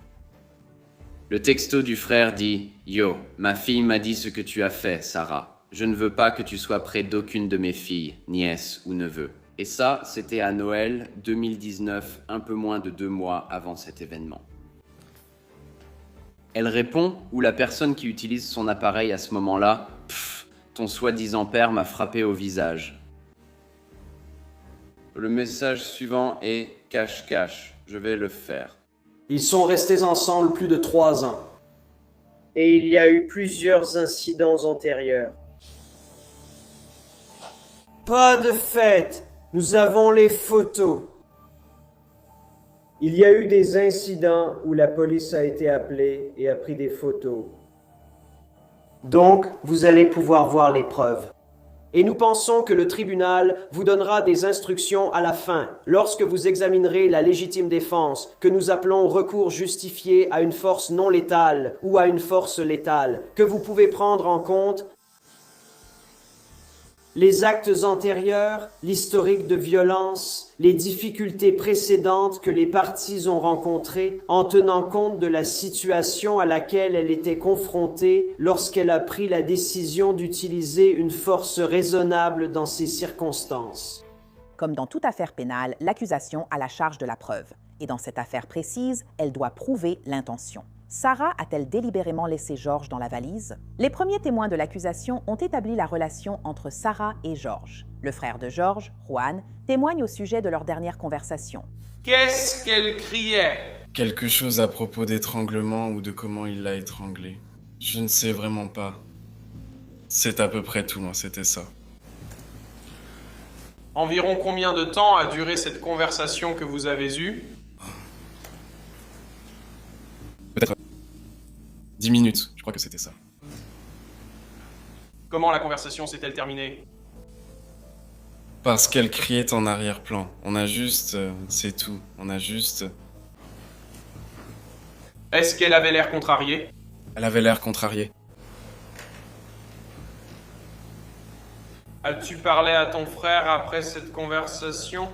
Le texto du frère dit « Yo, ma fille m'a dit ce que tu as fait, Sarah. Je ne veux pas que tu sois près d'aucune de mes filles, nièces ou neveux. » Et ça, c'était à Noël 2019, un peu moins de 2 mois avant cet événement. Elle répond, ou la personne qui utilise son appareil à ce moment-là, « Pfff, ton soi-disant père m'a frappé au visage. » Le message suivant est « Cache-cache, je vais le faire. » Ils sont restés ensemble plus de 3 ans. Et il y a eu plusieurs incidents antérieurs. Pas de fête. Nous avons les photos. Il y a eu des incidents où la police a été appelée et a pris des photos. Donc, vous allez pouvoir voir les preuves. Et nous pensons que le tribunal vous donnera des instructions à la fin, lorsque vous examinerez la légitime défense, que nous appelons recours justifié à une force non létale ou à une force létale, que vous pouvez prendre en compte les actes antérieurs, l'historique de violence, les difficultés précédentes que les parties ont rencontrées en tenant compte de la situation à laquelle elle était confrontée lorsqu'elle a pris la décision d'utiliser une force raisonnable dans ces circonstances. Comme dans toute affaire pénale, l'accusation a la charge de la preuve. Et dans cette affaire précise, elle doit prouver l'intention. Sarah a-t-elle délibérément laissé George dans la valise? Les premiers témoins de l'accusation ont établi la relation entre Sarah et George. Le frère de George, Juan, témoigne au sujet de leur dernière conversation. Qu'est-ce qu'elle criait? Quelque chose à propos d'étranglement ou de comment il l'a étranglée. Je ne sais vraiment pas. C'est à peu près tout, moi, c'était ça. Environ combien de temps a duré cette conversation que vous avez eue? Peut-être 10 minutes, je crois que c'était ça. Comment la conversation s'est-elle terminée? Parce qu'elle criait en arrière-plan. On a juste... c'est tout. On a juste... Est-ce qu'elle avait l'air contrariée? Elle avait l'air contrariée. As-tu parlé à ton frère après cette conversation?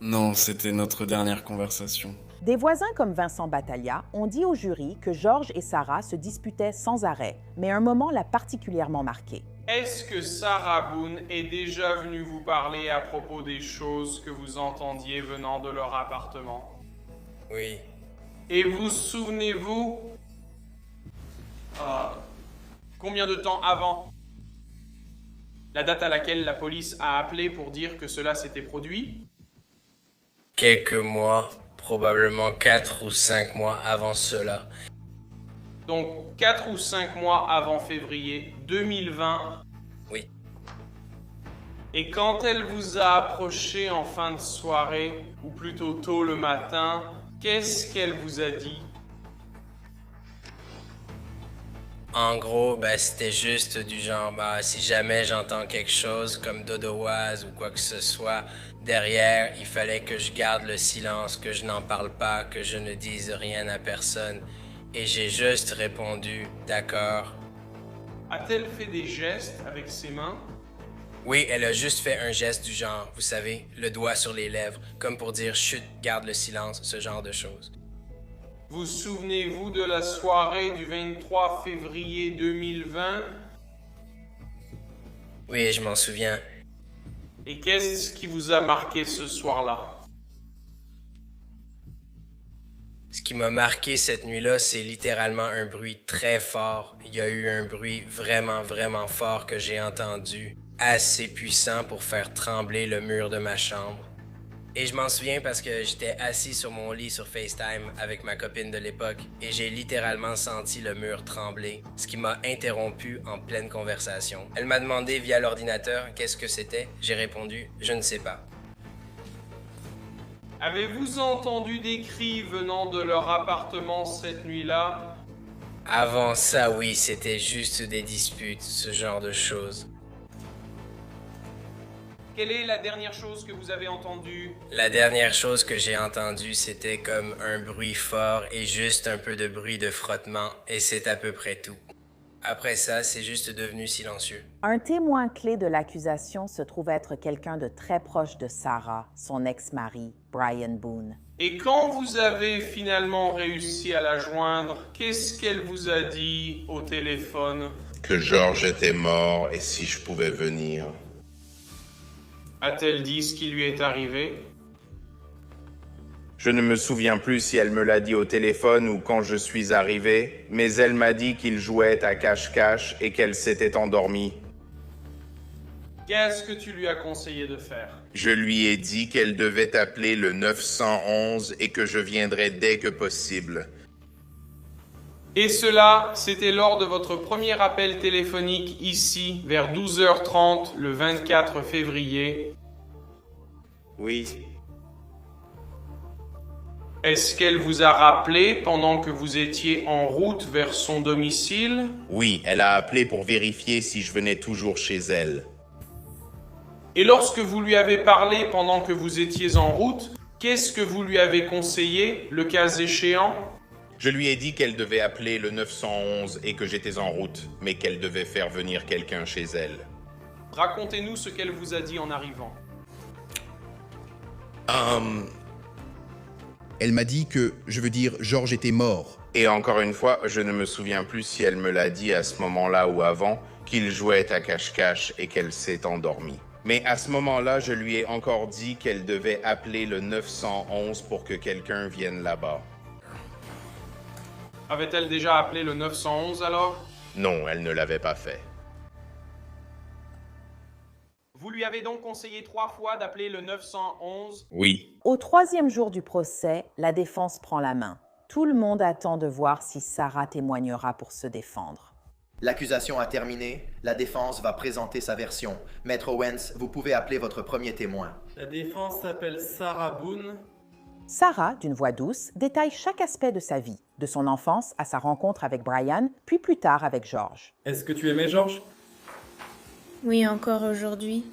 Non, c'était notre dernière conversation. Des voisins comme Vincent Battaglia ont dit au jury que George et Sarah se disputaient sans arrêt, mais un moment l'a particulièrement marqué. Est-ce que Sarah Boone est déjà venue vous parler à propos des choses que vous entendiez venant de leur appartement? Oui. Et vous souvenez-vous... combien de temps avant? La date à laquelle la police a appelé pour dire que cela s'était produit? Quelques mois, probablement 4 ou 5 mois avant cela. Donc 4 ou 5 mois avant février 2020? Oui. Et quand elle vous a approché en fin de soirée, ou plutôt tôt le matin, qu'est-ce qu'elle vous a dit? En gros, ben, c'était juste du genre, si jamais j'entends quelque chose comme Dodoise ou quoi que ce soit derrière, il fallait que je garde le silence, que je n'en parle pas, que je ne dise rien à personne. Et j'ai juste répondu, d'accord. A-t-elle fait des gestes avec ses mains? Oui, elle a juste fait un geste du genre, vous savez, le doigt sur les lèvres, comme pour dire chut, garde le silence, ce genre de choses. Vous souvenez-vous de la soirée du 23 février 2020? Oui, je m'en souviens. Et qu'est-ce qui vous a marqué ce soir-là? Ce qui m'a marqué cette nuit-là, c'est littéralement un bruit très fort. Il y a eu un bruit vraiment, vraiment fort que j'ai entendu, assez puissant pour faire trembler le mur de ma chambre. Et je m'en souviens parce que j'étais assis sur mon lit sur FaceTime avec ma copine de l'époque et j'ai littéralement senti le mur trembler, ce qui m'a interrompu en pleine conversation. Elle m'a demandé via l'ordinateur qu'est-ce que c'était. J'ai répondu « Je ne sais pas ». Avez-vous entendu des cris venant de leur appartement cette nuit-là? Avant ça, oui, c'était juste des disputes, ce genre de choses. Quelle est la dernière chose que vous avez entendue? La dernière chose que j'ai entendue, c'était comme un bruit fort et juste un peu de bruit de frottement, et c'est à peu près tout. Après ça, c'est juste devenu silencieux. Un témoin clé de l'accusation se trouve être quelqu'un de très proche de Sarah, son ex-mari, Brian Boone. Et quand vous avez finalement réussi à la joindre, qu'est-ce qu'elle vous a dit au téléphone? Que George était mort et si je pouvais venir. A-t-elle dit ce qui lui est arrivé? Je ne me souviens plus si elle me l'a dit au téléphone ou quand je suis arrivé, mais elle m'a dit qu'il jouait à cache-cache et qu'elle s'était endormie. Qu'est-ce que tu lui as conseillé de faire? Je lui ai dit qu'elle devait appeler le 911 et que je viendrais dès que possible. Et cela, c'était lors de votre premier appel téléphonique ici, vers 12h30, le 24 février. Oui. Est-ce qu'elle vous a rappelé pendant que vous étiez en route vers son domicile? Oui, elle a appelé pour vérifier si je venais toujours chez elle. Et lorsque vous lui avez parlé pendant que vous étiez en route, qu'est-ce que vous lui avez conseillé, le cas échéant? Je lui ai dit qu'elle devait appeler le 911 et que j'étais en route, mais qu'elle devait faire venir quelqu'un chez elle. Racontez-nous ce qu'elle vous a dit en arrivant. Elle m'a dit que, George était mort. Et encore une fois, je ne me souviens plus si elle me l'a dit à ce moment-là ou avant, qu'il jouait à cache-cache et qu'elle s'est endormie. Mais à ce moment-là, je lui ai encore dit qu'elle devait appeler le 911 pour que quelqu'un vienne là-bas. Avait-elle déjà appelé le 911 alors? Non, elle ne l'avait pas fait. Vous lui avez donc conseillé 3 fois d'appeler le 911? Oui. Au troisième jour du procès, la défense prend la main. Tout le monde attend de voir si Sarah témoignera pour se défendre. L'accusation a terminé. La défense va présenter sa version. Maître Owens, vous pouvez appeler votre premier témoin. La défense s'appelle Sarah Boone. Sarah, d'une voix douce, détaille chaque aspect de sa vie, de son enfance à sa rencontre avec Brian, puis plus tard avec George. Est-ce que tu aimais George? Oui, encore aujourd'hui.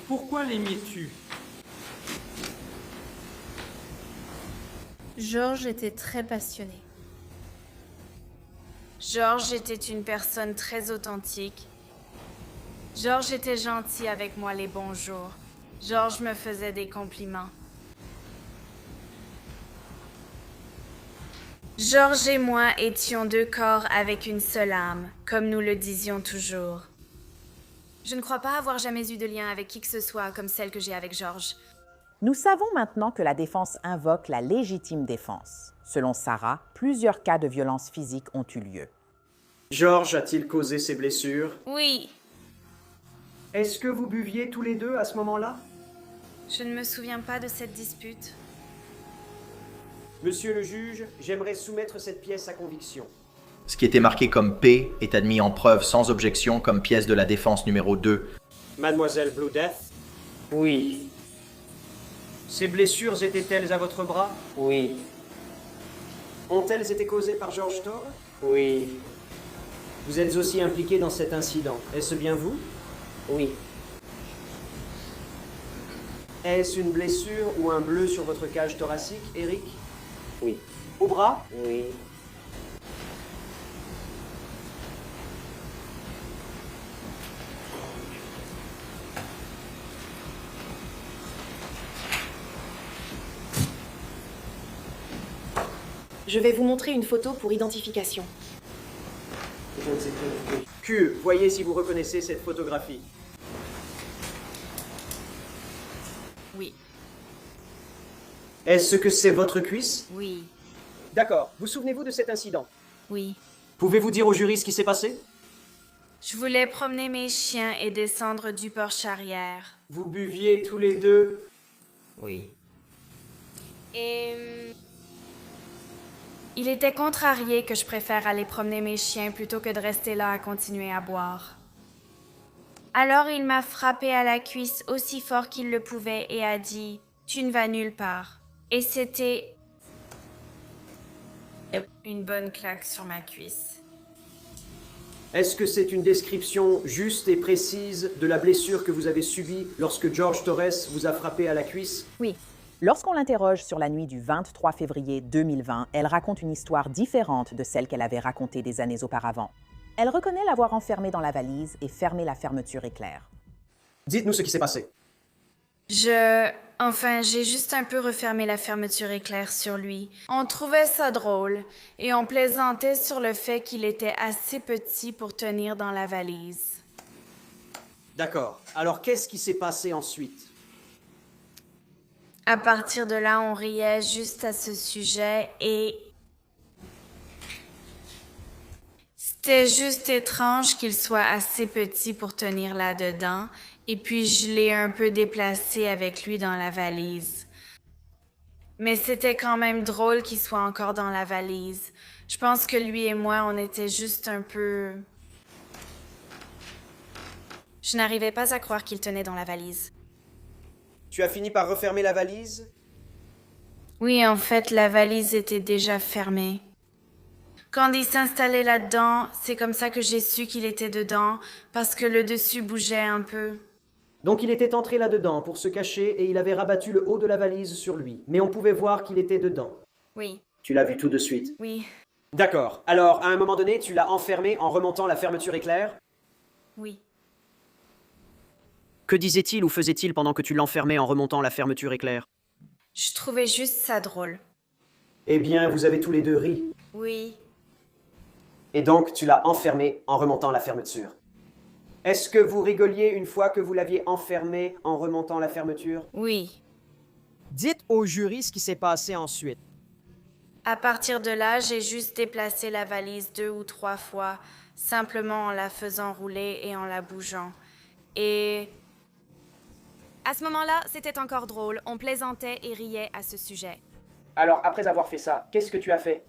Pourquoi l'aimais-tu? George était très passionné. George était une personne très authentique. George était gentil avec moi les bons jours. George me faisait des compliments. George et moi étions 2 corps avec une seule âme, comme nous le disions toujours. Je ne crois pas avoir jamais eu de lien avec qui que ce soit comme celle que j'ai avec George. Nous savons maintenant que la défense invoque la légitime défense. Selon Sarah, plusieurs cas de violence physique ont eu lieu. George a-t-il causé ces blessures? Oui. Est-ce que vous buviez tous les deux à ce moment-là? Je ne me souviens pas de cette dispute. Monsieur le juge, j'aimerais soumettre cette pièce à conviction. Ce qui était marqué comme P est admis en preuve sans objection comme pièce de la défense numéro 2. Mademoiselle Blue Death? Oui. Ces blessures étaient-elles à votre bras? Oui. Ont-elles été causées par George Torres? Oui. Vous êtes aussi impliqué dans cet incident. Est-ce bien vous? Oui. Est-ce une blessure ou un bleu sur votre cage thoracique, Eric? Oui. Au bras? Oui. Je vais vous montrer une photo pour identification. Q, voyez si vous reconnaissez cette photographie. Oui. Est-ce que c'est votre cuisse? Oui. D'accord. Vous souvenez-vous de cet incident? Oui. Pouvez-vous dire au jury ce qui s'est passé? Je voulais promener mes chiens et descendre du porche arrière. Vous buviez tous les deux? Oui. Et... il était contrarié que je préfère aller promener mes chiens plutôt que de rester là à continuer à boire. Alors il m'a frappé à la cuisse aussi fort qu'il le pouvait et a dit « Tu ne vas nulle part ». Et c'était une bonne claque sur ma cuisse. Est-ce que c'est une description juste et précise de la blessure que vous avez subie lorsque George Torres vous a frappé à la cuisse? Oui. Lorsqu'on l'interroge sur la nuit du 23 février 2020, elle raconte une histoire différente de celle qu'elle avait racontée des années auparavant. Elle reconnaît l'avoir enfermé dans la valise et fermé la fermeture éclair. Dites-nous ce qui s'est passé. J'ai juste un peu refermé la fermeture éclair sur lui. On trouvait ça drôle et on plaisantait sur le fait qu'il était assez petit pour tenir dans la valise. D'accord. Alors qu'est-ce qui s'est passé ensuite? À partir de là, on riait juste à ce sujet et... c'était juste étrange qu'il soit assez petit pour tenir là-dedans, et puis je l'ai un peu déplacé avec lui dans la valise. Mais c'était quand même drôle qu'il soit encore dans la valise. Je pense que lui et moi, on était juste un peu... Je n'arrivais pas à croire qu'il tenait dans la valise. Tu as fini par refermer la valise? Oui, en fait, la valise était déjà fermée. Quand il s'installait là-dedans, c'est comme ça que j'ai su qu'il était dedans, parce que le dessus bougeait un peu. Donc il était entré là-dedans pour se cacher et il avait rabattu le haut de la valise sur lui. Mais on pouvait voir qu'il était dedans. Oui. Tu l'as vu tout de suite? Oui. D'accord. Alors, à un moment donné, tu l'as enfermé en remontant la fermeture éclair? Oui. Que disait-il ou faisait-il pendant que tu l'enfermais en remontant la fermeture éclair? Je trouvais juste ça drôle. Eh bien, vous avez tous les deux ri. Oui. Et donc, tu l'as enfermé en remontant la fermeture. Est-ce que vous rigoliez une fois que vous l'aviez enfermé en remontant la fermeture? Oui. Dites au jury ce qui s'est passé ensuite. À partir de là, j'ai juste déplacé la valise 2 ou 3 fois, simplement en la faisant rouler et en la bougeant. Et... à ce moment-là, c'était encore drôle. On plaisantait et riait à ce sujet. Alors, après avoir fait ça, qu'est-ce que tu as fait?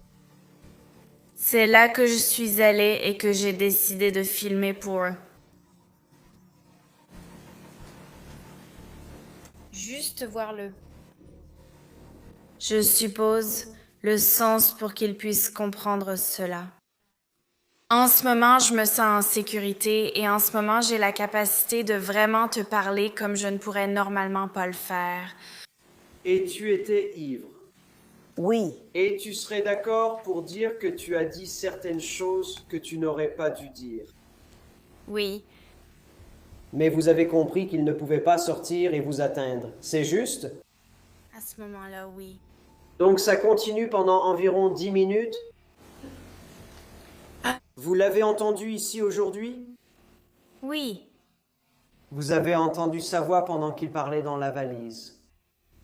c'est là que je suis allée et que j'ai décidé de filmer pour eux. Juste voir je suppose, le sens pour qu'ils puissent comprendre cela. En ce moment, je me sens en sécurité et en ce moment, j'ai la capacité de vraiment te parler comme je ne pourrais normalement pas le faire. Et tu étais ivre? Oui. Et tu serais d'accord pour dire que tu as dit certaines choses que tu n'aurais pas dû dire? Oui. Mais vous avez compris qu'il ne pouvait pas sortir et vous atteindre, c'est juste? À ce moment-là, oui. Donc ça continue pendant environ 10 minutes? Vous l'avez entendu ici aujourd'hui? Oui. Vous avez entendu sa voix pendant qu'il parlait dans la valise?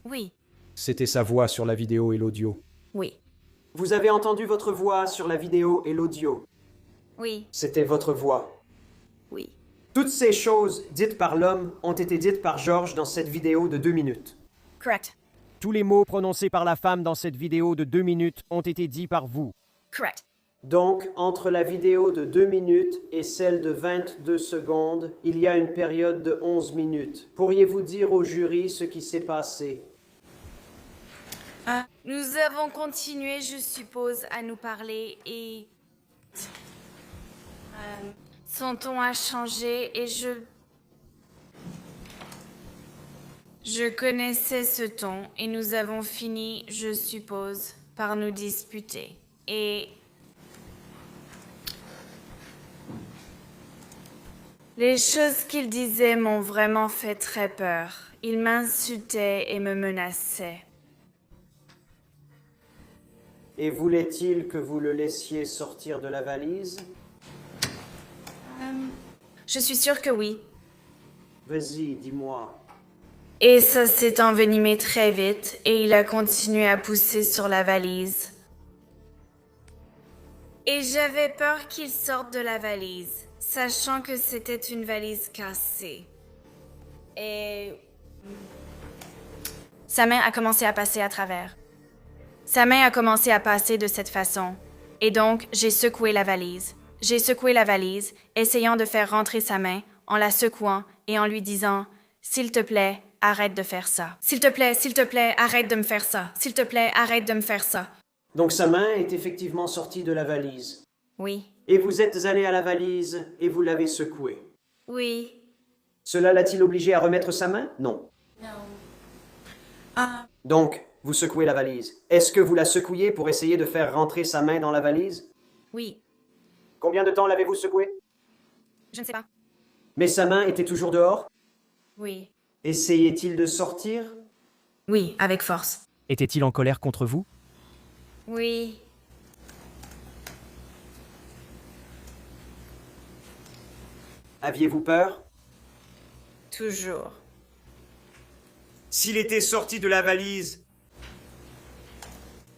Oui. C'était sa voix sur la vidéo et l'audio. Oui. Vous avez entendu votre voix sur la vidéo et l'audio? Oui. C'était votre voix? Oui. Toutes ces choses dites par l'homme ont été dites par George dans cette vidéo de 2 minutes. Correct. Tous les mots prononcés par la femme dans cette vidéo de 2 minutes ont été dits par vous. Correct. Donc, entre la vidéo de 2 minutes et celle de 22 secondes, il y a une période de 11 minutes. Pourriez-vous dire au jury ce qui s'est passé? Nous avons continué, je suppose, à nous parler et... son ton a changé et Je connaissais ce ton et nous avons fini, je suppose, par nous disputer. Et... les choses qu'il disait m'ont vraiment fait très peur. Il m'insultait et me menaçait. Et voulait-il que vous le laissiez sortir de la valise? Je suis sûre que oui. Vas-y, dis-moi. Et ça s'est envenimé très vite et il a continué à pousser sur la valise. Et j'avais peur qu'il sorte de la valise, sachant que c'était une valise cassée. Et... sa main a commencé à passer à travers. Sa main a commencé à passer de cette façon. Et donc, j'ai secoué la valise. J'ai secoué la valise, essayant de faire rentrer sa main, en la secouant et en lui disant « S'il te plaît, arrête de faire ça. S'il te plaît, arrête de me faire ça. S'il te plaît, arrête de me faire ça. » Donc sa main est effectivement sortie de la valise. Oui. Et vous êtes allé à la valise et vous l'avez secouée. Oui. Cela l'a-t-il obligé à remettre sa main? Non. Non. Donc, vous secouez la valise. Est-ce que vous la secouiez pour essayer de faire rentrer sa main dans la valise? Oui. Combien de temps l'avez-vous secouée? Je ne sais pas. Mais sa main était toujours dehors? Oui. Essayait-il de sortir? Oui, avec force. Était-il en colère contre vous? Oui. Aviez-vous peur? Toujours. S'il était sorti de la valise,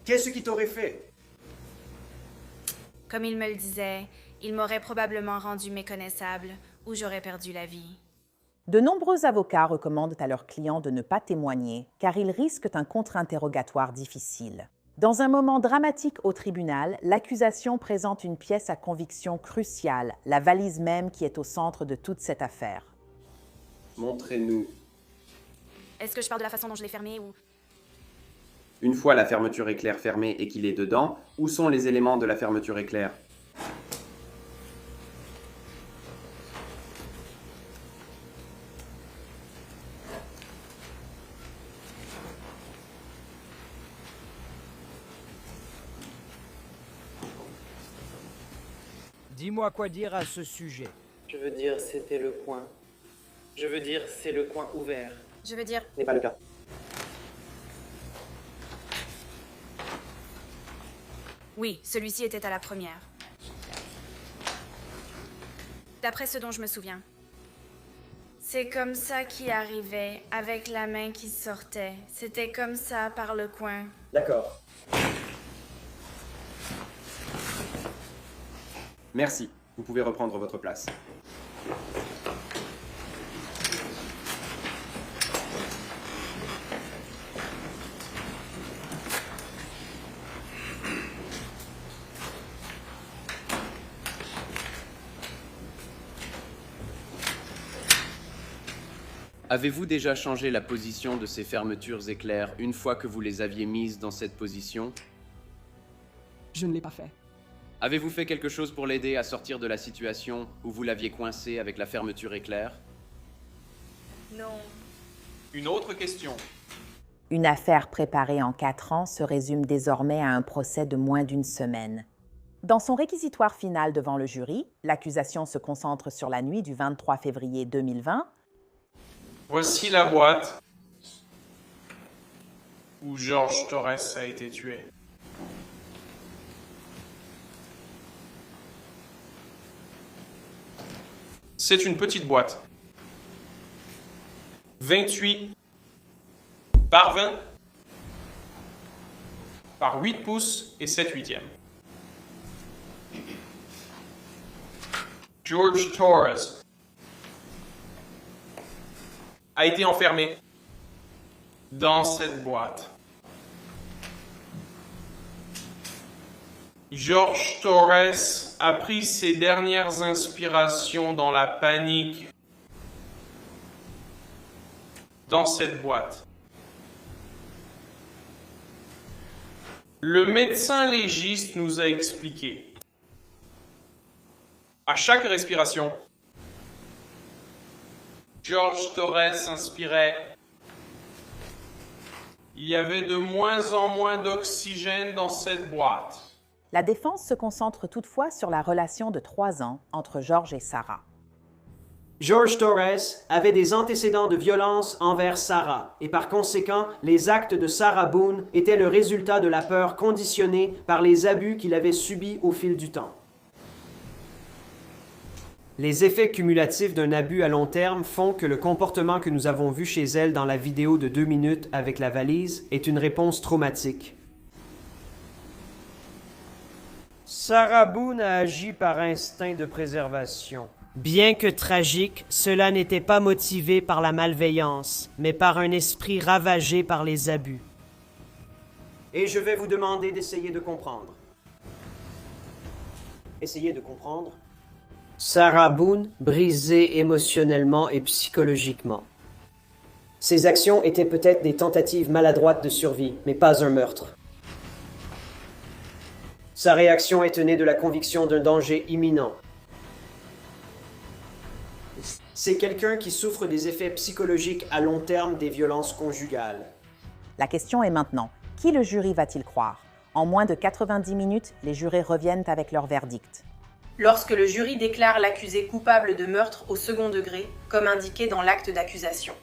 qu'est-ce qu'il t'aurait fait? Comme il me le disait, il m'aurait probablement rendu méconnaissable ou j'aurais perdu la vie. De nombreux avocats recommandent à leurs clients de ne pas témoigner car ils risquent un contre-interrogatoire difficile. Dans un moment dramatique au tribunal, l'accusation présente une pièce à conviction cruciale, la valise même qui est au centre de toute cette affaire. Montrez-nous. Est-ce que je parle de la façon dont je l'ai fermée ou... Une fois la fermeture éclair fermée et qu'il est dedans, où sont les éléments de la fermeture éclair? Dis-moi quoi dire à ce sujet. Je veux dire, c'était le coin. Je veux dire, c'est le coin ouvert. Je veux dire... N'est pas le cas. Oui, celui-ci était à la première. D'après ce dont je me souviens. C'est comme ça qu'il arrivait, avec la main qui sortait. C'était comme ça, par le coin. D'accord. Merci. Vous pouvez reprendre votre place. Avez-vous déjà changé la position de ces fermetures éclairs une fois que vous les aviez mises dans cette position? Je ne l'ai pas fait. Avez-vous fait quelque chose pour l'aider à sortir de la situation où vous l'aviez coincé avec la fermeture éclair? Non. Une autre question. Une affaire préparée en 4 ans se résume désormais à un procès de moins d'une semaine. Dans son réquisitoire final devant le jury, l'accusation se concentre sur la nuit du 23 février 2020. Voici la boîte où George Torres a été tué. C'est une petite boîte. 28 par 20 par 8 pouces et 7/8. George Torres a été enfermé dans cette boîte. George Torres a pris ses dernières inspirations dans la panique dans cette boîte. Le médecin légiste nous a expliqué. À chaque respiration, George Torres inspirait. Il y avait de moins en moins d'oxygène dans cette boîte. La défense se concentre toutefois sur la relation de 3 ans entre George et Sarah. George Torres avait des antécédents de violence envers Sarah, et par conséquent, les actes de Sarah Boone étaient le résultat de la peur conditionnée par les abus qu'il avait subis au fil du temps. Les effets cumulatifs d'un abus à long terme font que le comportement que nous avons vu chez elle dans la vidéo de 2 minutes avec la valise est une réponse traumatique. Sarah Boone a agi par instinct de préservation. Bien que tragique, cela n'était pas motivé par la malveillance, mais par un esprit ravagé par les abus. Et je vais vous demander d'essayer de comprendre. Essayez de comprendre. Sarah Boone, brisée émotionnellement et psychologiquement. Ses actions étaient peut-être des tentatives maladroites de survie, mais pas un meurtre. Sa réaction était née de la conviction d'un danger imminent. C'est quelqu'un qui souffre des effets psychologiques à long terme des violences conjugales. La question est maintenant, qui le jury va-t-il croire? En moins de 90 minutes, les jurés reviennent avec leur verdict. Lorsque le jury déclare l'accusé coupable de meurtre au second degré, comme indiqué dans l'acte d'accusation.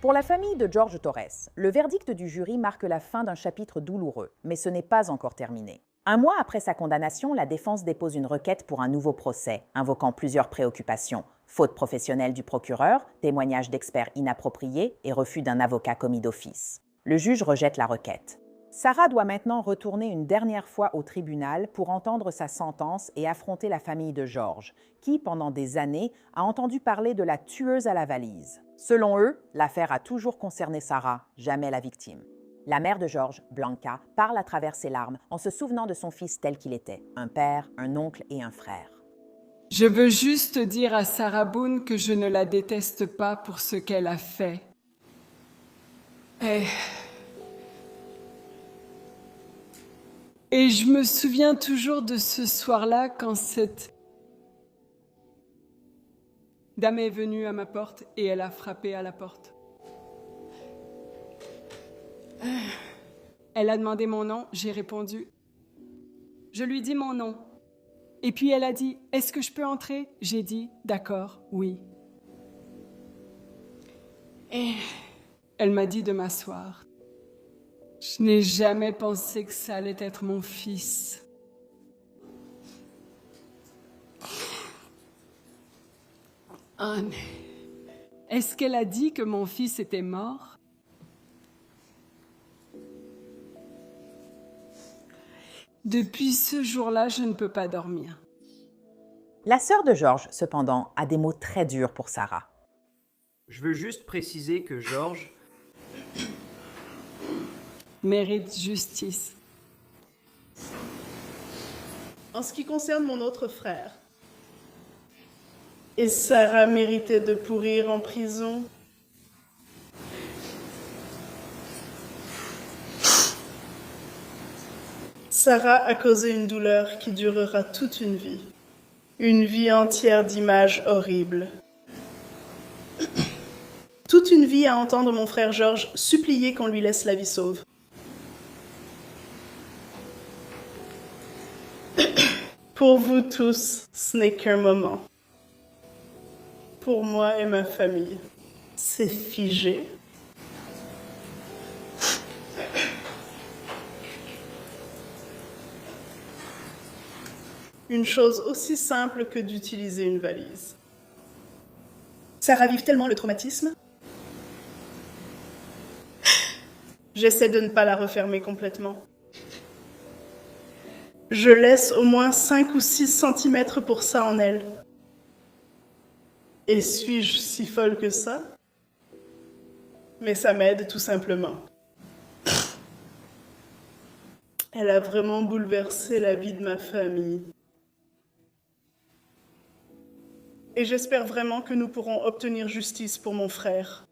Pour la famille de George Torres, le verdict du jury marque la fin d'un chapitre douloureux, mais ce n'est pas encore terminé. 1 mois après sa condamnation, la défense dépose une requête pour un nouveau procès, invoquant plusieurs préoccupations. Faute professionnelle du procureur, témoignages d'experts inappropriés et refus d'un avocat commis d'office. Le juge rejette la requête. Sarah doit maintenant retourner une dernière fois au tribunal pour entendre sa sentence et affronter la famille de George, qui, pendant des années, a entendu parler de la tueuse à la valise. Selon eux, l'affaire a toujours concerné Sarah, jamais la victime. La mère de George, Blanca, parle à travers ses larmes en se souvenant de son fils tel qu'il était, un père, un oncle et un frère. Je veux juste dire à Sarah Boone que je ne la déteste pas pour ce qu'elle a fait. Et je me souviens toujours de ce soir-là quand cette dame est venue à ma porte et elle a frappé à la porte. Elle a demandé mon nom, j'ai répondu. Je lui dis mon nom. Et puis elle a dit « Est-ce que je peux entrer ?» J'ai dit « D'accord, oui. » Et elle m'a dit de m'asseoir. Je n'ai jamais pensé que ça allait être mon fils. Anne, est-ce qu'elle a dit que mon fils était mort? Depuis ce jour-là, je ne peux pas dormir. La sœur de George, cependant, a des mots très durs pour Sarah. Je veux juste préciser que George mérite justice. En ce qui concerne mon autre frère, et Sarah méritait de pourrir en prison. Sarah a causé une douleur qui durera toute une vie entière d'images horribles. Toute une vie à entendre mon frère George supplier qu'on lui laisse la vie sauve. Pour vous tous, ce n'est qu'un moment. Pour moi et ma famille, c'est figé. Une chose aussi simple que d'utiliser une valise. Ça ravive tellement le traumatisme. J'essaie de ne pas la refermer complètement. Je laisse au moins 5 ou 6 centimètres pour ça en elle. Et suis-je si folle que ça? Mais ça m'aide tout simplement. Elle a vraiment bouleversé la vie de ma famille. Et j'espère vraiment que nous pourrons obtenir justice pour mon frère.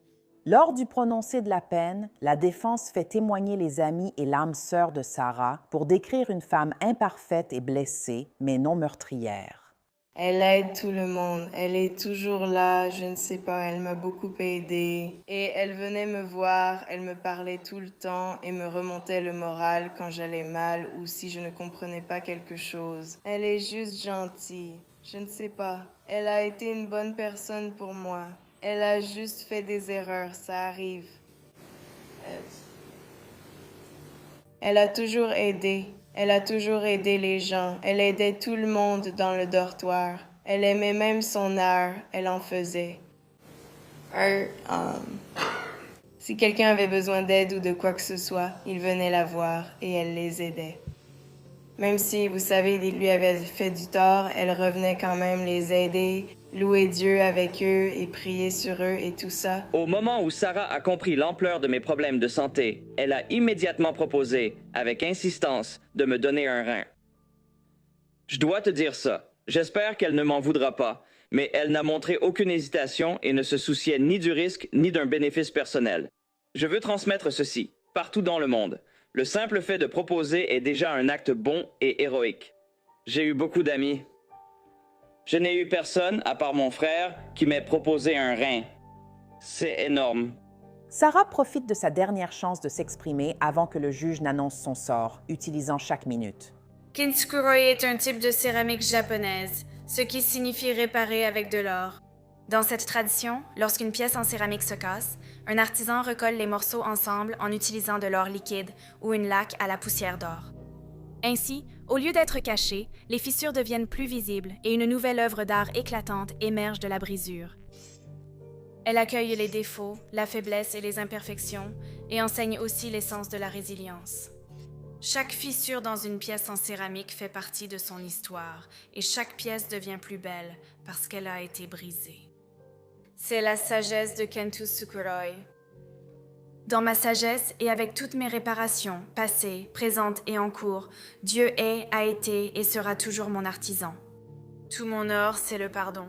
Lors du prononcé de la peine, la défense fait témoigner les amis et l'âme sœur de Sarah pour décrire une femme imparfaite et blessée, mais non meurtrière. Elle aide tout le monde. Elle est toujours là, je ne sais pas, elle m'a beaucoup aidée. Et elle venait me voir, elle me parlait tout le temps et me remontait le moral quand j'allais mal ou si je ne comprenais pas quelque chose. Elle est juste gentille, je ne sais pas. Elle a été une bonne personne pour moi. Elle a juste fait des erreurs, ça arrive. Elle a toujours aidé. Elle a toujours aidé les gens. Elle aidait tout le monde dans le dortoir. Elle aimait même son art. Elle en faisait. Si quelqu'un avait besoin d'aide ou de quoi que ce soit, il venait la voir et elle les aidait. Même si, vous savez, il lui avait fait du tort, elle revenait quand même les aider, louer Dieu avec eux et prier sur eux et tout ça. Au moment où Sarah a compris l'ampleur de mes problèmes de santé, elle a immédiatement proposé, avec insistance, de me donner un rein. Je dois te dire ça. J'espère qu'elle ne m'en voudra pas, mais elle n'a montré aucune hésitation et ne se souciait ni du risque ni d'un bénéfice personnel. Je veux transmettre ceci, partout dans le monde. Le simple fait de proposer est déjà un acte bon et héroïque. J'ai eu beaucoup d'amis. Je n'ai eu personne, à part mon frère, qui m'ait proposé un rein. C'est énorme. Sarah profite de sa dernière chance de s'exprimer avant que le juge n'annonce son sort, utilisant chaque minute. Kintsukuroi est un type de céramique japonaise, ce qui signifie réparer avec de l'or. Dans cette tradition, lorsqu'une pièce en céramique se casse, un artisan recolle les morceaux ensemble en utilisant de l'or liquide ou une laque à la poussière d'or. Ainsi, au lieu d'être cachées, les fissures deviennent plus visibles et une nouvelle œuvre d'art éclatante émerge de la brisure. Elle accueille les défauts, la faiblesse et les imperfections et enseigne aussi l'essence de la résilience. Chaque fissure dans une pièce en céramique fait partie de son histoire et chaque pièce devient plus belle parce qu'elle a été brisée. C'est la sagesse de Kento Tsukuroi. Dans ma sagesse et avec toutes mes réparations, passées, présentes et en cours, Dieu est, a été et sera toujours mon artisan. Tout mon or, c'est le pardon.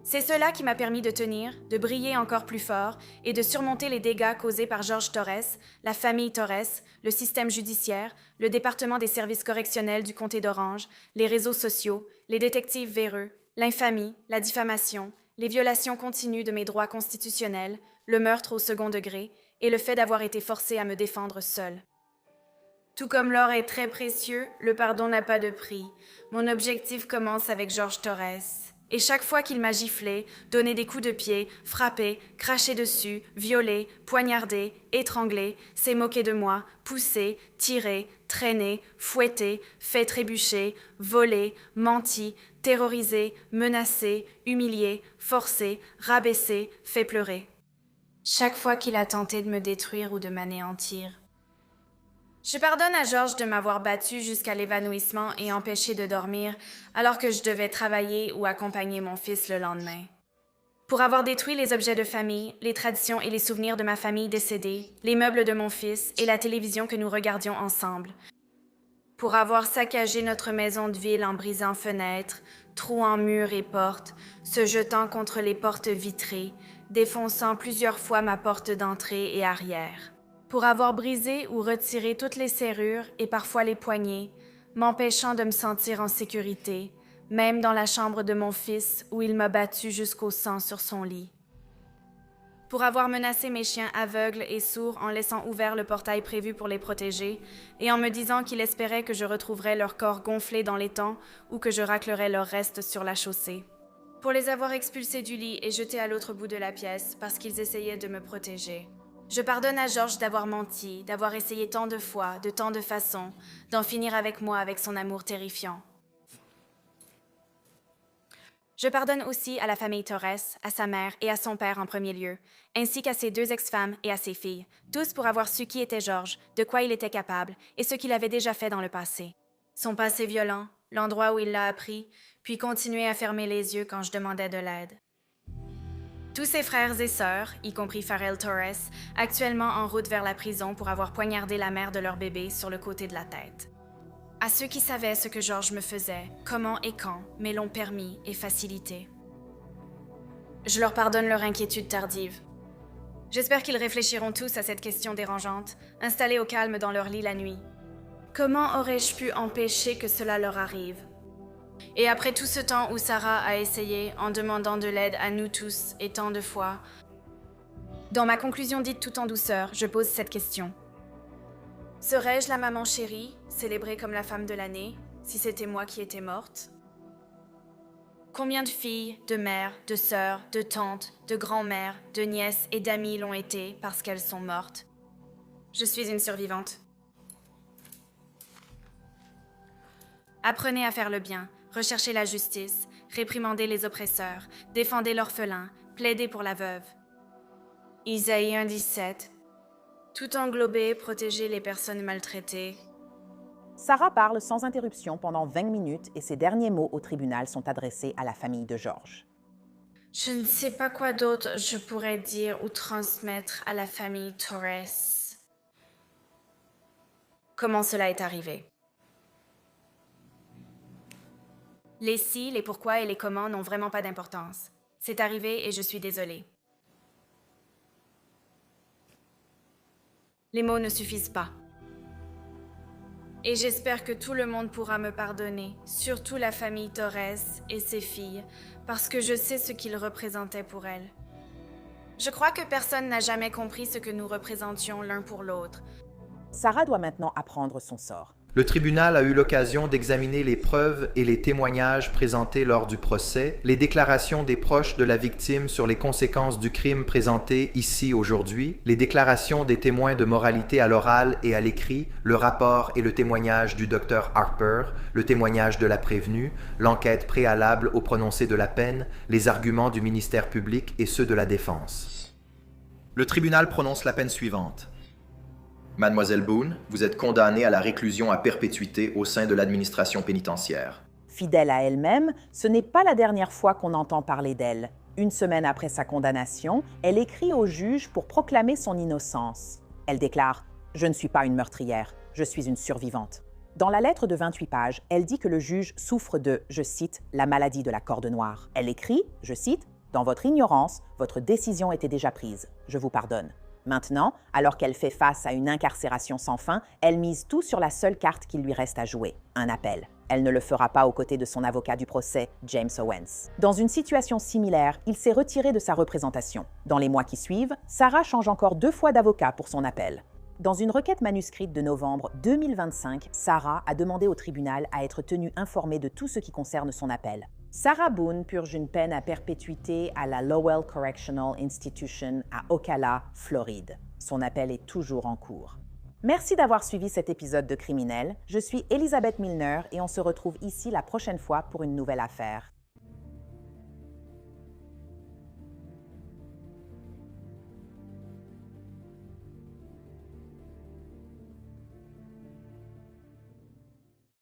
C'est cela qui m'a permis de tenir, de briller encore plus fort et de surmonter les dégâts causés par George Torres, la famille Torres, le système judiciaire, le département des services correctionnels du comté d'Orange, les réseaux sociaux, les détectives véreux, l'infamie, la diffamation, les violations continues de mes droits constitutionnels, le meurtre au second degré et le fait d'avoir été forcée à me défendre seule. Tout comme l'or est très précieux, le pardon n'a pas de prix. Mon objectif commence avec George Torres. Et chaque fois qu'il m'a giflé, donné des coups de pied, frappé, craché dessus, violé, poignardé, étranglé, s'est moqué de moi, poussé, tiré, traîné, fouetté, fait trébucher, volé, menti, terrorisé, menacé, humilié, forcé, rabaissé, fait pleurer. Chaque fois qu'il a tenté de me détruire ou de m'anéantir. Je pardonne à George de m'avoir battu jusqu'à l'évanouissement et empêché de dormir alors que je devais travailler ou accompagner mon fils le lendemain. Pour avoir détruit les objets de famille, les traditions et les souvenirs de ma famille décédée, les meubles de mon fils et la télévision que nous regardions ensemble. Pour avoir saccagé notre maison de ville en brisant fenêtres, trouant murs et portes, se jetant contre les portes vitrées, défonçant plusieurs fois ma porte d'entrée et arrière. Pour avoir brisé ou retiré toutes les serrures et parfois les poignées, m'empêchant de me sentir en sécurité, même dans la chambre de mon fils où il m'a battu jusqu'au sang sur son lit. Pour avoir menacé mes chiens aveugles et sourds en laissant ouvert le portail prévu pour les protéger et en me disant qu'il espérait que je retrouverais leur corps gonflé dans l'étang ou que je raclerais leurs restes sur la chaussée. Pour les avoir expulsés du lit et jetés à l'autre bout de la pièce parce qu'ils essayaient de me protéger. Je pardonne à George d'avoir menti, d'avoir essayé tant de fois, de tant de façons, d'en finir avec moi avec son amour terrifiant. Je pardonne aussi à la famille Torres, à sa mère et à son père en premier lieu, ainsi qu'à ses 2 ex-femmes et à ses filles, tous pour avoir su qui était George, de quoi il était capable et ce qu'il avait déjà fait dans le passé. Son passé violent, l'endroit où il l'a appris, puis continuer à fermer les yeux quand je demandais de l'aide. Tous ses frères et sœurs, y compris Farrell Torres, actuellement en route vers la prison pour avoir poignardé la mère de leur bébé sur le côté de la tête. À ceux qui savaient ce que George me faisait, comment et quand, mais l'ont permis et facilité. Je leur pardonne leur inquiétude tardive. J'espère qu'ils réfléchiront tous à cette question dérangeante, installés au calme dans leur lit la nuit. Comment aurais-je pu empêcher que cela leur arrive? Et après tout ce temps où Sarah a essayé, en demandant de l'aide à nous tous et tant de fois, dans ma conclusion dite tout en douceur, je pose cette question. Serais-je la maman chérie, célébrée comme la femme de l'année, si c'était moi qui étais morte? Combien de filles, de mères, de sœurs, de tantes, de grand-mères, de nièces et d'amies l'ont été parce qu'elles sont mortes? Je suis une survivante. Apprenez à faire le bien, recherchez la justice, réprimandez les oppresseurs, défendez l'orphelin, plaidez pour la veuve. Isaïe 1:17. Tout englober, protéger les personnes maltraitées. Sarah parle sans interruption pendant 20 minutes et ses derniers mots au tribunal sont adressés à la famille de George. Je ne sais pas quoi d'autre je pourrais dire ou transmettre à la famille Torres. Comment cela est arrivé? Les si, les pourquoi et les comment n'ont vraiment pas d'importance. C'est arrivé et je suis désolée. Les mots ne suffisent pas. Et j'espère que tout le monde pourra me pardonner, surtout la famille Torres et ses filles, parce que je sais ce qu'ils représentaient pour elles. Je crois que personne n'a jamais compris ce que nous représentions l'un pour l'autre. Sarah doit maintenant apprendre son sort. Le tribunal a eu l'occasion d'examiner les preuves et les témoignages présentés lors du procès, les déclarations des proches de la victime sur les conséquences du crime présentées ici aujourd'hui, les déclarations des témoins de moralité à l'oral et à l'écrit, le rapport et le témoignage du Dr Harper, le témoignage de la prévenue, l'enquête préalable au prononcé de la peine, les arguments du ministère public et ceux de la défense. Le tribunal prononce la peine suivante. Mademoiselle Boone, vous êtes condamnée à la réclusion à perpétuité au sein de l'administration pénitentiaire. Fidèle à elle-même, ce n'est pas la dernière fois qu'on entend parler d'elle. Une semaine après sa condamnation, elle écrit au juge pour proclamer son innocence. Elle déclare « Je ne suis pas une meurtrière, je suis une survivante ». Dans la lettre de 28 pages, elle dit que le juge souffre de, je cite, « la maladie de la corde noire ». Elle écrit, je cite, « Dans votre ignorance, votre décision était déjà prise. Je vous pardonne ». Maintenant, alors qu'elle fait face à une incarcération sans fin, elle mise tout sur la seule carte qu'il lui reste à jouer, un appel. Elle ne le fera pas aux côtés de son avocat du procès, James Owens. Dans une situation similaire, il s'est retiré de sa représentation. Dans les mois qui suivent, Sarah change encore 2 fois d'avocat pour son appel. Dans une requête manuscrite de novembre 2025, Sarah a demandé au tribunal à être tenue informée de tout ce qui concerne son appel. Sarah Boone purge une peine à perpétuité à la Lowell Correctional Institution à Ocala, Floride. Son appel est toujours en cours. Merci d'avoir suivi cet épisode de Criminel. Je suis Elisabeth Milner et on se retrouve ici la prochaine fois pour une nouvelle affaire.